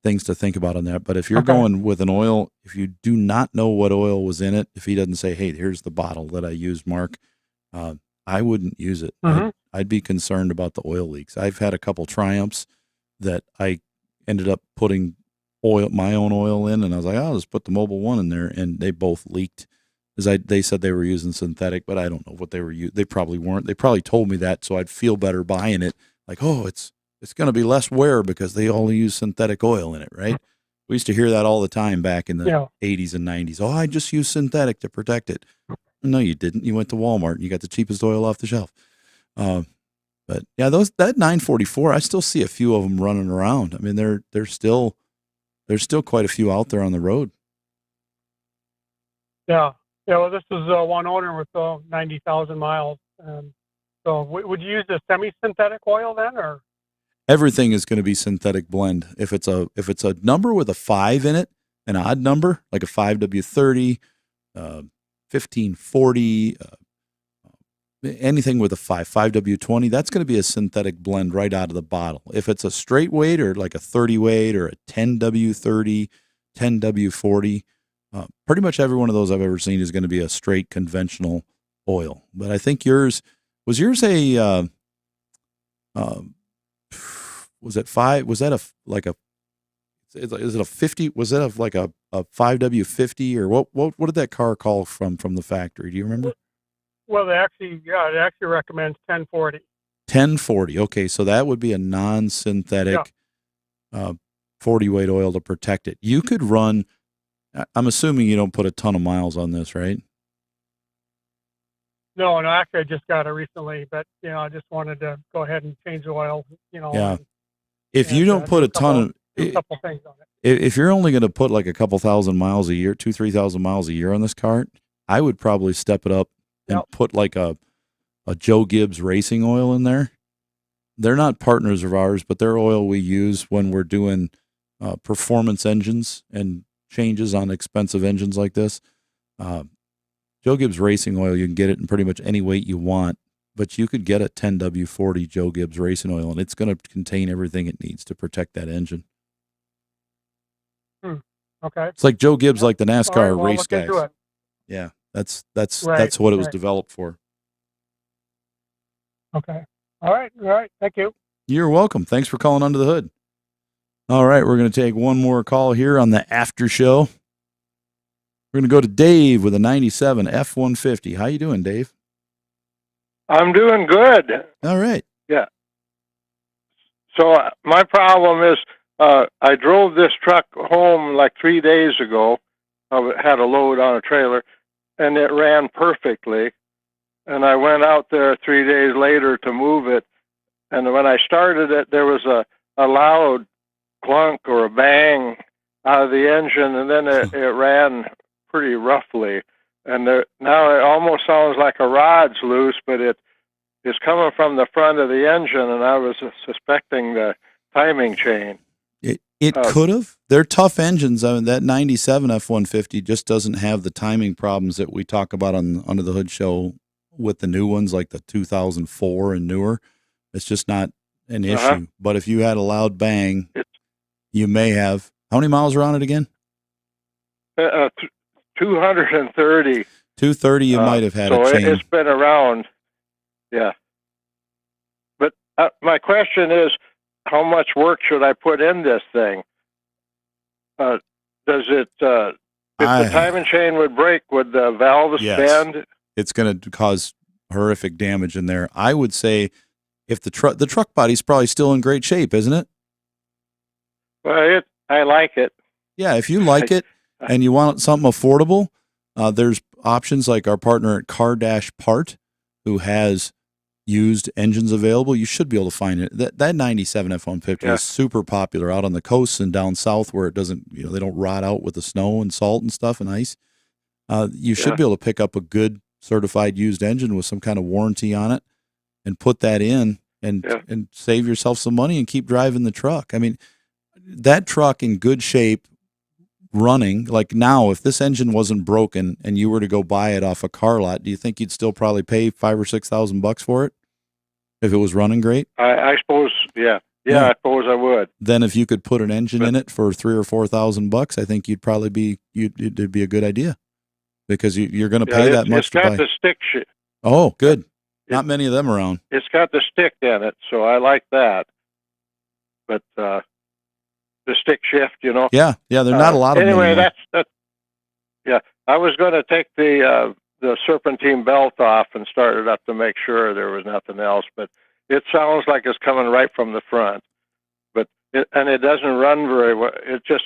things to think about on that. But if you're going with an oil, if you do not know what oil was in it, if he doesn't say, hey, here's the bottle that I used, Mark, I wouldn't use it. I'd be concerned about the oil leaks. I've had a couple Triumphs that I ended up putting my own oil in, and I was like, I'll just put the Mobil 1 in there, and they both leaked. They said they were using synthetic, but I don't know what they were using. They probably weren't. They probably told me that, so I'd feel better buying it. Like, oh, it's going to be less wear because they only use synthetic oil in it, right? We used to hear that all the time back in the 80s and 90s. Oh, I just use synthetic to protect it. No, you didn't. You went to Walmart and you got the cheapest oil off the shelf. But yeah, that 944, I still see a few of them running around. I mean, there's still quite a few out there on the road. Yeah. Well, this is one owner with 90,000 miles. So would you use a semi-synthetic oil then, or? Everything is going to be synthetic blend. If it's a number with a 5 in it, an odd number like a 5W30, 1540, anything with a 5W20, that's going to be a synthetic blend right out of the bottle. If it's a straight weight or like a 30 weight or a 10W30, 10W40, pretty much every one of those I've ever seen is going to be a straight conventional oil. But I think was yours a was it 5? Was that is it a 50? Was that like a 5W50 or what did that car call from the factory? Do you remember? Well, it actually recommends 1040. 1040. Okay, so that would be a non-synthetic 40 weight oil to protect it. You could run. I'm assuming you don't put a ton of miles on this, right? No, actually I just got it recently, but I just wanted to go ahead and change the oil. Yeah. If you don't put a couple things on it. If you're only going to put like a couple thousand miles a year, 2,000-3,000 miles a year on this cart, I would probably step it up and put like a Joe Gibbs racing oil in there. They're not partners of ours, but they're oil we use when we're doing performance engines and changes on expensive engines like this. Joe Gibbs racing oil, you can get it in pretty much any weight you want, but you could get a 10W40 Joe Gibbs racing oil, and it's going to contain everything it needs to protect that engine. Okay. It's like Joe Gibbs, like the NASCAR race guys. Yeah, that's what it was developed for. Okay. All right. Thank you. You're welcome. Thanks for calling Under the Hood. All right, we're going to take one more call here on the after show. We're going to go to Dave with a 97 F-150. How you doing, Dave? I'm doing good. All right. Yeah. So my problem is I drove this truck home like 3 days ago. I had a load on a trailer, and it ran perfectly. And I went out there 3 days later to move it. And when I started it, there was a loud clunk or a bang out of the engine, and then it ran pretty roughly. And now it almost sounds like a rod's loose, but it's coming from the front of the engine, and I was suspecting the timing chain. It could have. They're tough engines. I mean, that 97 F-150 just doesn't have the timing problems that we talk about on Under the Hood show with the new ones, like the 2004 and newer. It's just not an issue. But if you had a loud bang, you may have. How many miles are on it again? 230. 230, you might have had a chain. It's been around. Yeah. But my question is, how much work should I put in this thing? Does it, if the timing chain would break, would the valves bend? It's going to cause horrific damage in there. I would say if the truck body's probably still in great shape, isn't it? Well, I like it. Yeah, if you like it and you want something affordable, there's options like our partner at Car Dash Part, who has used engines available. You should be able to find it. That 97 F-150 is super popular out on the coast and down south where it doesn't, they don't rot out with the snow and salt and stuff and ice. You should be able to pick up a good certified used engine with some kind of warranty on it and put that in and save yourself some money and keep driving the truck. I mean, that truck in good shape, running, like now, if this engine wasn't broken and you were to go buy it off a car lot, do you think you'd still probably pay $5,000 or $6,000 for it if it was running great? I suppose, yeah, I suppose I would. Then if you could put an engine in it for $3,000 or $4,000, I think you'd probably it'd be a good idea because you're going to pay that much to buy. It's got the stick shift. Oh, good. Not many of them around. It's got the stick in it, so I like that. But the stick shift, Yeah, they're not a lot of them anyway, anymore. that's yeah. I was going to take the serpentine belt off and start it up to make sure there was nothing else, but it sounds like it's coming right from the front. But it doesn't run very well. It's just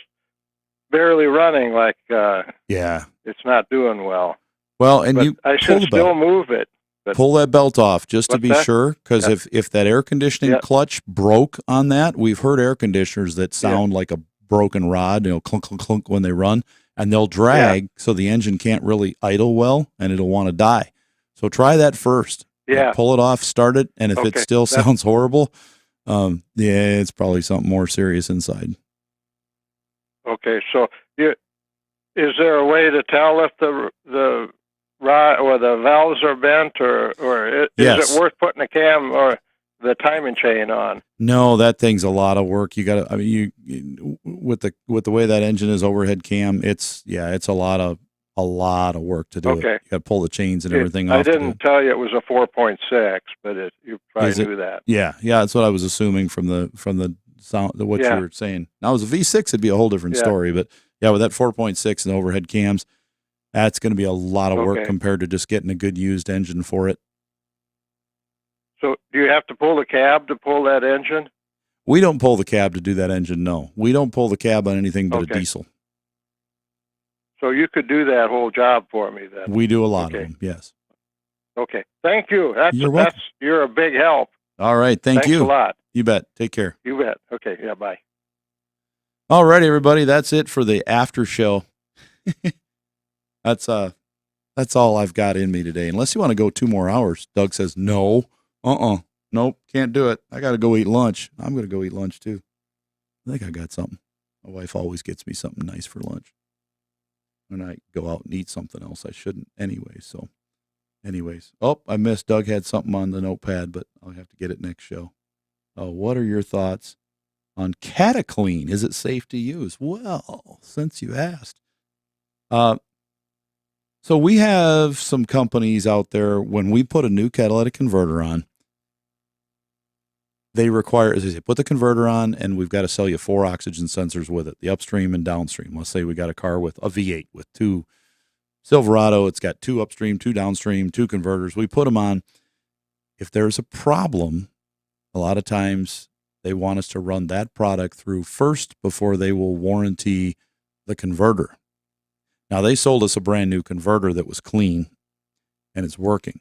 barely running. Like it's not doing well. Well, and I should still move it. But pull that belt off just to be that? sure, because if that air conditioning clutch broke on that, we've heard air conditioners that sound like a broken rod, clunk, clunk, clunk when they run, and they'll drag so the engine can't really idle well, and it'll want to die. So try that first. Yeah. Pull it off, start it, and if it still sounds horrible, it's probably something more serious inside. Okay, so is there a way to tell if the rod or the valves are bent, or is it worth putting a cam or the timing chain on? No, that thing's a lot of work. You got to, you with the way that engine is overhead cam, it's a lot of work to do it. You got to pull the chains and everything off. I didn't tell you it was a 4.6, but you probably knew that. Yeah, that's what I was assuming from the sound what you were saying. Now, as a V6, it'd be a whole different story, but with that 4.6 and overhead cams, that's going to be a lot of work compared to just getting a good used engine for it. So do you have to pull the cab to pull that engine? We don't pull the cab to do that engine, no. We don't pull the cab on anything but a diesel. So you could do that whole job for me then? We do a lot of them, yes. Okay. Thank you. You're welcome. You're a big help. All right. Thanks a lot. You bet. Take care. You bet. Okay. Yeah, bye. All right, everybody. That's it for the after show. That's all I've got in me today. Unless you want to go 2 more hours. Doug says, no. Nope, can't do it. I got to go eat lunch. I'm going to go eat lunch too. I think I got something. My wife always gets me something nice for lunch. When I go out and eat something else, I shouldn't anyway. So anyways, I missed. Doug had something on the notepad, but I'll have to get it next show. What are your thoughts on Cataclean? Is it safe to use? Well, since you asked. So we have some companies out there, when we put a new catalytic converter on, they require, as I say, put the converter on, and we've got to sell you 4 oxygen sensors with it, the upstream and downstream. Let's say we got a car with a V8 with 2 Silverado. It's got 2 upstream, 2 downstream, 2 converters. We put them on. If there's a problem, a lot of times they want us to run that product through first before they will warranty the converter. Now, they sold us a brand new converter that was clean and it's working.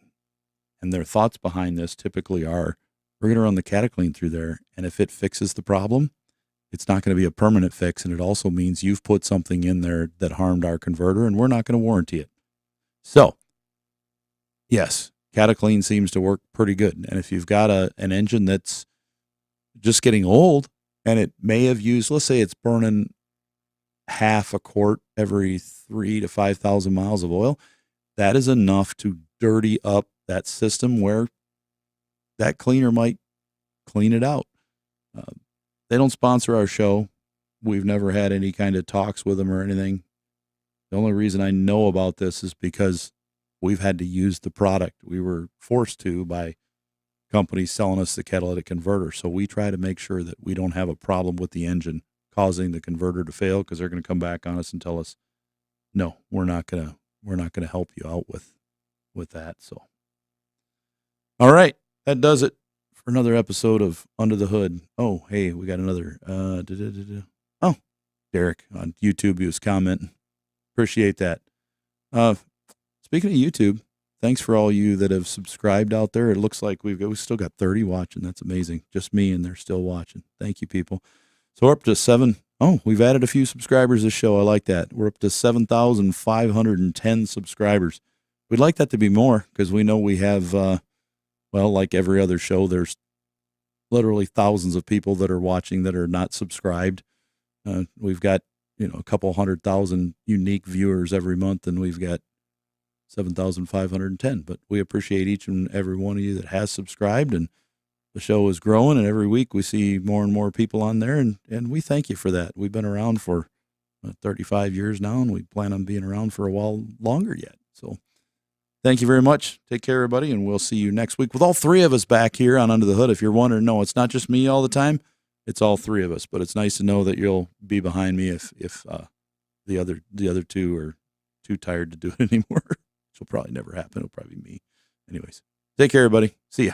And their thoughts behind this typically are, we're going to run the Cataclean through there, and if it fixes the problem, it's not going to be a permanent fix, and it also means you've put something in there that harmed our converter, and we're not going to warranty it. So, yes, Cataclean seems to work pretty good. And if you've got an engine that's just getting old, and it may have used, let's say it's burning half a quart every 3,000 to 5,000 miles of oil, that is enough to dirty up that system where that cleaner might clean it out. They don't sponsor our show. We've never had any kind of talks with them or anything. The only reason I know about this is because we've had to use the product. We were forced to by companies selling us the catalytic converter. So we try to make sure that we don't have a problem with the engine causing the converter to fail, because they're going to come back on us and tell us, no, we're not going to help you out with that. So All right. That does it for another episode of Under the Hood. Oh, hey, we got another. Oh, Derek on YouTube, he was commenting. Appreciate that. Speaking of YouTube, thanks for all you that have subscribed out there. It looks like we've still got 30 watching. That's amazing. Just me, and they're still watching. Thank you, people. So we're up to 7. Oh, we've added a few subscribers this show. I like that. We're up to 7,510 subscribers. We'd like that to be more because we know we have, like every other show, there's literally thousands of people that are watching that are not subscribed. We've got, a couple 100,000 unique viewers every month, and we've got 7,510. But we appreciate each and every one of you that has subscribed, and the show is growing, and every week we see more and more people on there, and we thank you for that. We've been around for 35 years now, and we plan on being around for a while longer yet. So thank you very much. Take care, everybody, and we'll see you next week with all 3 of us back here on Under the Hood. If you're wondering, no, it's not just me all the time. It's all 3 of us, but it's nice to know that you'll be behind me if the other 2 are too tired to do it anymore, which will probably never happen. It'll probably be me. Anyways, take care, everybody. See ya.